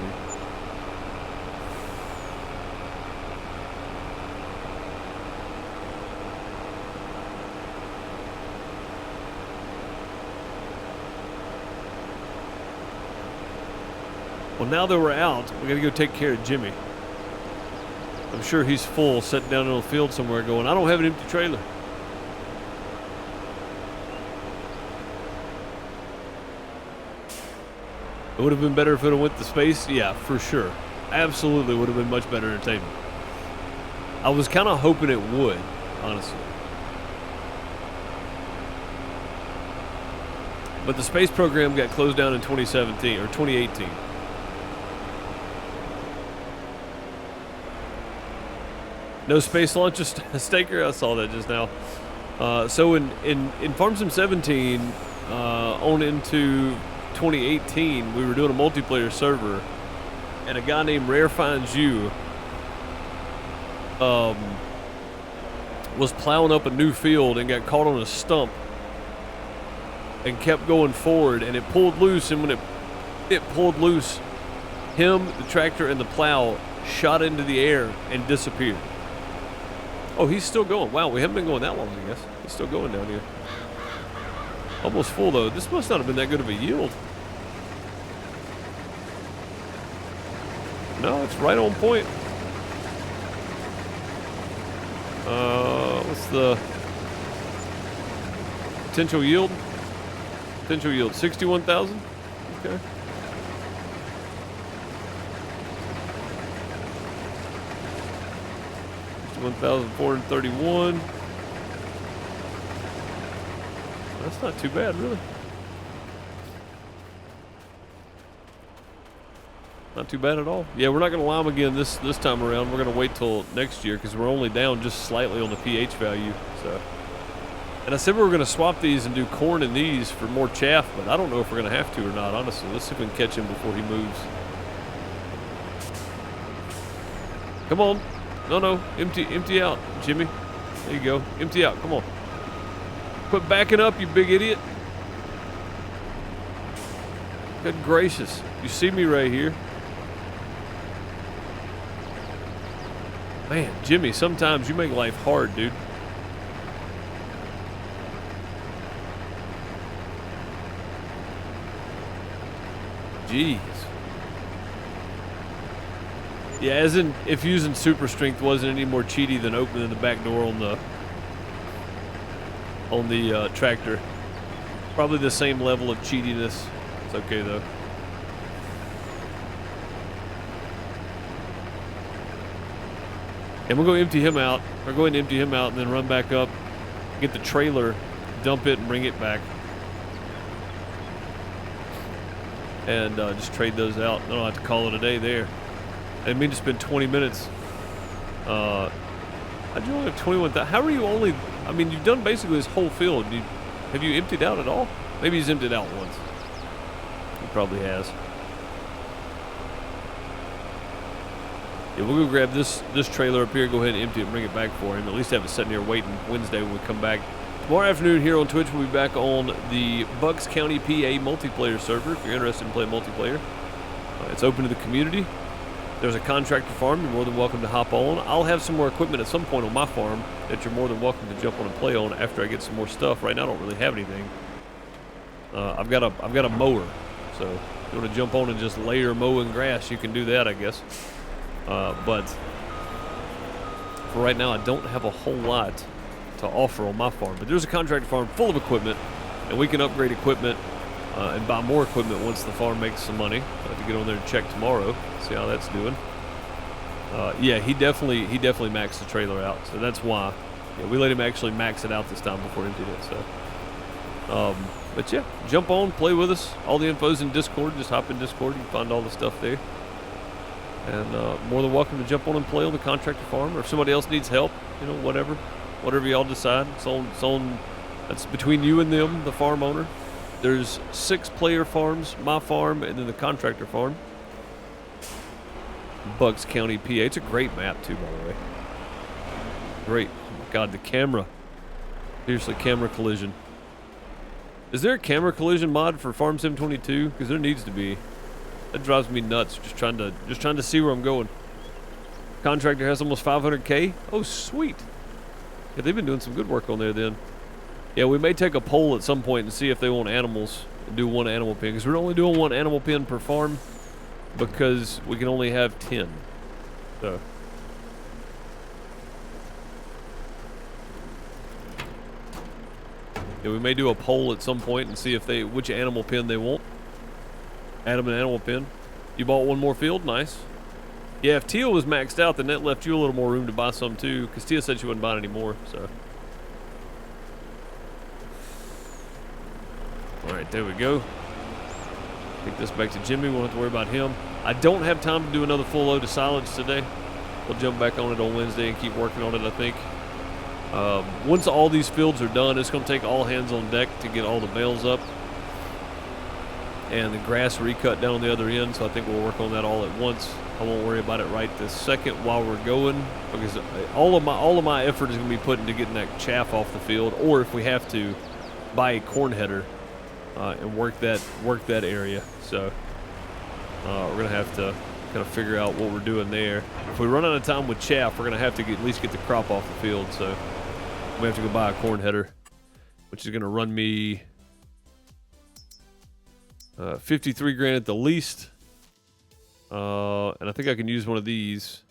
Well, now that we're out, we gotta go take care of Jimmy. I'm sure he's full, sitting down in the field somewhere going, I don't have an empty trailer. It would have been better if it would have went to space. Yeah, for sure. Absolutely would have been much better entertainment. I was kind of hoping it would, honestly. But the space program got closed down in 2017 or 2018. No space launch staker. I saw that just now. So in Farm Sim 17 on into 2018, we were doing a multiplayer server, and a guy named Rare Finds You was plowing up a new field and got caught on a stump and kept going forward, and it pulled loose, and when it pulled loose, him, the tractor, and the plow shot into the air and disappeared. Oh, he's still going. Wow, we haven't been going that long, I guess. He's still going down here. Almost full, though. This must not have been that good of a yield. No, it's right on point. What's the potential yield? Potential yield, 61,000? Okay. 61,431. That's not too bad, really. Not too bad at all. Yeah, we're not going to lime again this time around. We're going to wait till next year because we're only down just slightly on the pH value. So, and I said we were going to swap these and do corn in these for more chaff, but I don't know if we're going to have to or not, honestly. Let's see if we can catch him before he moves. Come on. No. Empty out, Jimmy. There you go. Empty out. Come on. Quit backing up, you big idiot. Good gracious. You see me right here. Man, Jimmy, sometimes you make life hard, dude. Jeez. Yeah, as in if using super strength wasn't any more cheaty than opening the back door on the tractor. Probably the same level of cheatiness. It's okay though. And we'll go empty him out. We're going to empty him out and then run back up, get the trailer, dump it, and bring it back. And just trade those out. I don't have to call it a day there. I didn't mean to spend 20 minutes. How'd you only have 21,000? How are you only... I mean, you've done basically this whole field. Have you emptied out at all? Maybe he's emptied out once. He probably has. Yeah, we'll go grab this trailer up here, go ahead and empty it and bring it back for him. At least have it sitting here waiting Wednesday when we come back. Tomorrow afternoon here on Twitch, we'll be back on the Bucks County, PA multiplayer server. If you're interested in playing multiplayer, it's open to the community. There's a contractor farm. You're more than welcome to hop on. I'll have some more equipment at some point on my farm that you're more than welcome to jump on and play on after I get some more stuff. Right now, I don't really have anything. I've got a mower, so if you want to jump on and just layer mowing grass, you can do that, I guess. But for right now, I don't have a whole lot to offer on my farm. But there's a contractor farm full of equipment, and we can upgrade equipment and buy more equipment once the farm makes some money. I'll have to get on there and check tomorrow, see how that's doing. Yeah, he definitely maxed the trailer out, so that's why. Yeah, we let him actually max it out this time before he emptied it. So, but yeah, jump on, play with us. All the info's in Discord. Just hop in Discord. You can find all the stuff there. And more than welcome to jump on and play on the contractor farm, or if somebody else needs help, you know, whatever y'all decide. That's between you and them, the farm owner. There's 6 player farms, my farm, and then the contractor farm. Bucks County, PA. It's a great map too, by the way. Great. Oh my God, the camera. Seriously, camera collision. Is there a camera collision mod for Farm Sim 22? Because there needs to be. That drives me nuts. Just trying to see where I'm going. Contractor has almost 500K. Oh, sweet. Yeah, they've been doing some good work on there then. Yeah, we may take a poll at some point and see if they want animals and do 1 animal pen, because we're only doing 1 animal pen per farm because we can only have 10. So. Yeah, we may do a poll at some point and see if which animal pen they want. Add them an animal pen. You bought 1 more field? Nice. Yeah, if Tia was maxed out, then that left you a little more room to buy some too, because Tia said she wouldn't buy any more, so. Alright, there we go. Take this back to Jimmy. We won't have to worry about him. I don't have time to do another full load of silage today. We'll jump back on it on Wednesday and keep working on it, I think. Once all these fields are done, it's going to take all hands on deck to get all the bales up. And the grass recut down on the other end, so I think we'll work on that all at once. I won't worry about it right this second while we're going, because all of my effort is going to be put into getting that chaff off the field, or if we have to, buy a corn header and work that area. So we're gonna have to kind of figure out what we're doing there. If we run out of time with chaff, we're gonna have to at least get the crop off the field. So we have to go buy a corn header, which is gonna run me 53 grand at the least. And I think I can use one of these.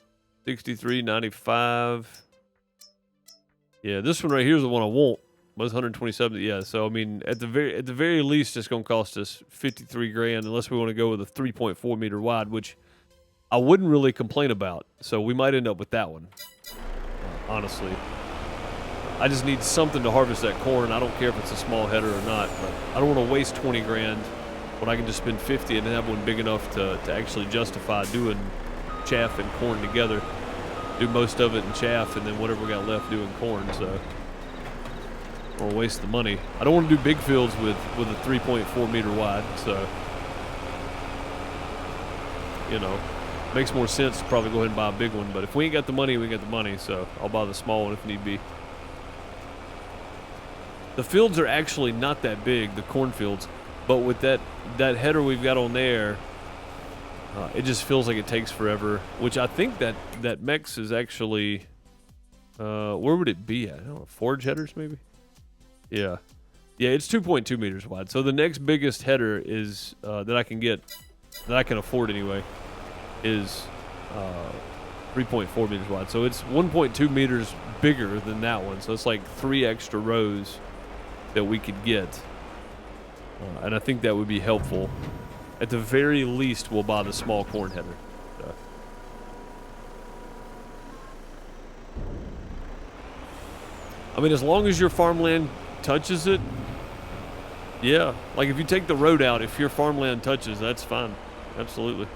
63.95. Yeah, this one right here is the one I want. Was 127. Yeah, so I mean, at the very least, it's gonna cost us 53 grand unless we want to go with a 3.4 meter wide, which I wouldn't really complain about. So we might end up with that one. Honestly, I just need something to harvest that corn. I don't care if it's a small header or not, but I don't want to waste 20 grand when I can just spend 50 and have one big enough to actually justify doing chaff and corn together. Do most of it in chaff, and then whatever we got left doing corn. So I don't waste the money. I don't want to do big fields with a 3.4 meter wide. So you know, makes more sense to probably go ahead and buy a big one. But if we ain't got the money, we ain't got the money. So I'll buy the small one if need be. The fields are actually not that big, the cornfields, but with that header we've got on there, it just feels like it takes forever, which I think that Mex is actually, where would it be at? I don't know, forage headers maybe? Yeah. Yeah, it's 2.2 meters wide. So the next biggest header is, that I can get, that I can afford anyway, is 3.4 meters wide. So it's 1.2 meters bigger than that one. So it's like 3 extra rows that we could get. And I think that would be helpful. At the very least, we'll buy the small corn header. So. I mean, as long as your farmland touches it, yeah. Like if you take the road out, if your farmland touches, that's fine. Absolutely.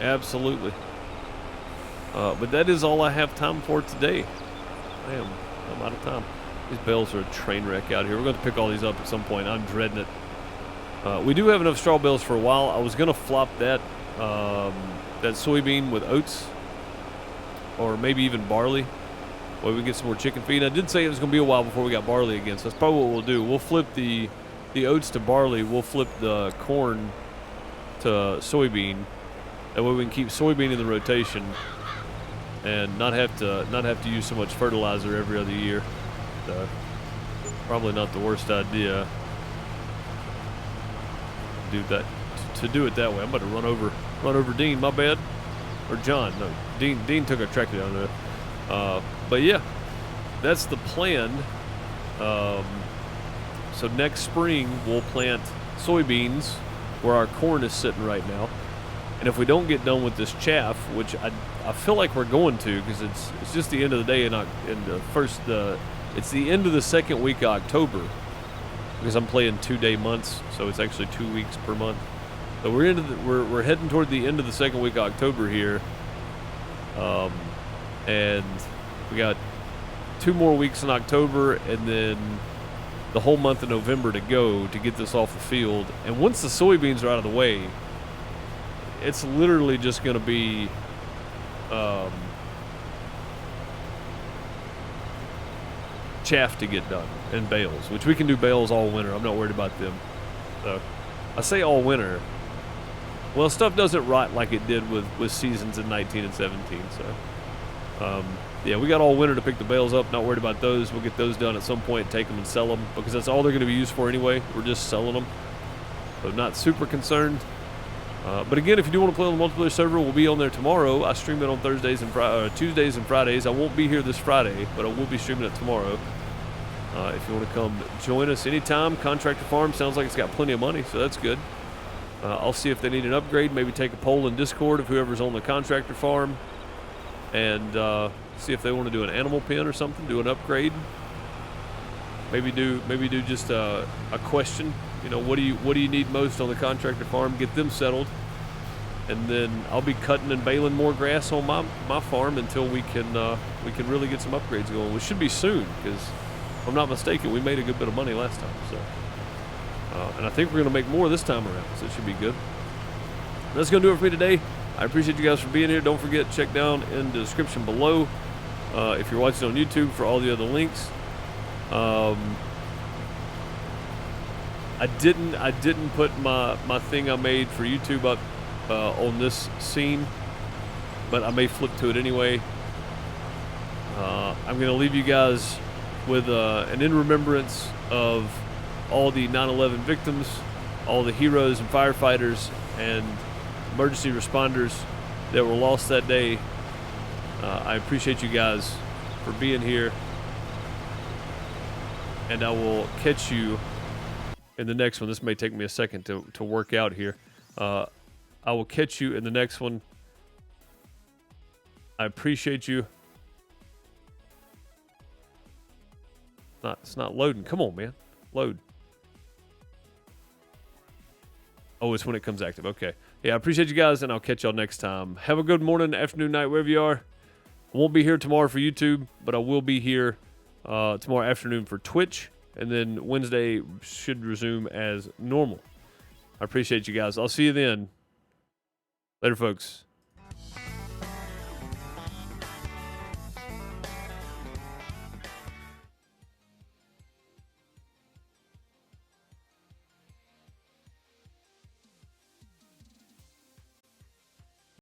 Absolutely. But that is all I have time for today. I'm out of time. These bales are a train wreck out here. We're going to pick all these up at some point. I'm dreading it. We do have enough straw bales for a while. I was going to flop that that soybean with oats, or maybe even barley, where we get some more chicken feed. I did say it was going to be a while before we got barley again, so that's probably what we'll do. We'll flip the oats to barley. We'll flip the corn to soybean. That way we can keep soybean in the rotation and not have to use so much fertilizer every other year. Probably not the worst idea to do it that way. I'm about to run over Dean. My bad. Or John. No, Dean took a tractor down there. But yeah, that's the plan. So next spring we'll plant soybeans where our corn is sitting right now. And if we don't get done with this chaff, which I feel like we're going to, because it's just the end of the day it's the end of the second week of October, because I'm playing 2-day months, so it's actually 2 weeks per month. So we're heading toward the end of the second week of October here, and we got 2 more weeks in October, and then the whole month of November to go to get this off the field. And once the soybeans are out of the way, it's literally just going to be chaff to get done and bales, which we can do bales all winter. I'm not worried about them. So I say all winter. Well, stuff doesn't rot like it did with seasons in 19 and 17. So yeah, we got all winter to pick the bales up. Not worried about those. We'll get those done at some point, take them and sell them, because that's all they're going to be used for anyway. We're just selling them. So not super concerned. But again, if you do want to play on the multiplayer server, we'll be on there tomorrow. I stream it on Tuesdays and Fridays. I won't be here this Friday, but I will be streaming it tomorrow. If you want to come join us anytime. Contractor Farm sounds like it's got plenty of money, so that's good. I'll see if they need an upgrade. Maybe take a poll in Discord of whoever's on the Contractor Farm, and see if they want to do an animal pen or something. Do an upgrade. Maybe do just a question. You know, what do you need most on the Contractor Farm? Get them settled, and then I'll be cutting and baling more grass on my farm until we can really get some upgrades going, which should be soon, because if I'm not mistaken, we made a good bit of money last time. So, and I think we're gonna make more this time around, so it should be good. That's gonna do it for me today. I appreciate you guys for being here. Don't forget, check down in the description below if you're watching on YouTube for all the other links. I didn't put my thing I made for YouTube up on this scene, but I may flip to it anyway. I'm gonna leave you guys with an in remembrance of all the 9/11 victims, all the heroes and firefighters and emergency responders that were lost that day. I appreciate you guys for being here, and I will catch you in the next one. This may take me a second to work out here. I will catch you in the next one. I appreciate you. It's not loading. Come on, man. Load. Oh, it's when it comes active. Okay. Yeah, I appreciate you guys, and I'll catch y'all next time. Have a good morning, afternoon, night, wherever you are. I won't be here tomorrow for YouTube, but I will be here tomorrow afternoon for Twitch, and then Wednesday should resume as normal. I appreciate you guys. I'll see you then. Later, folks.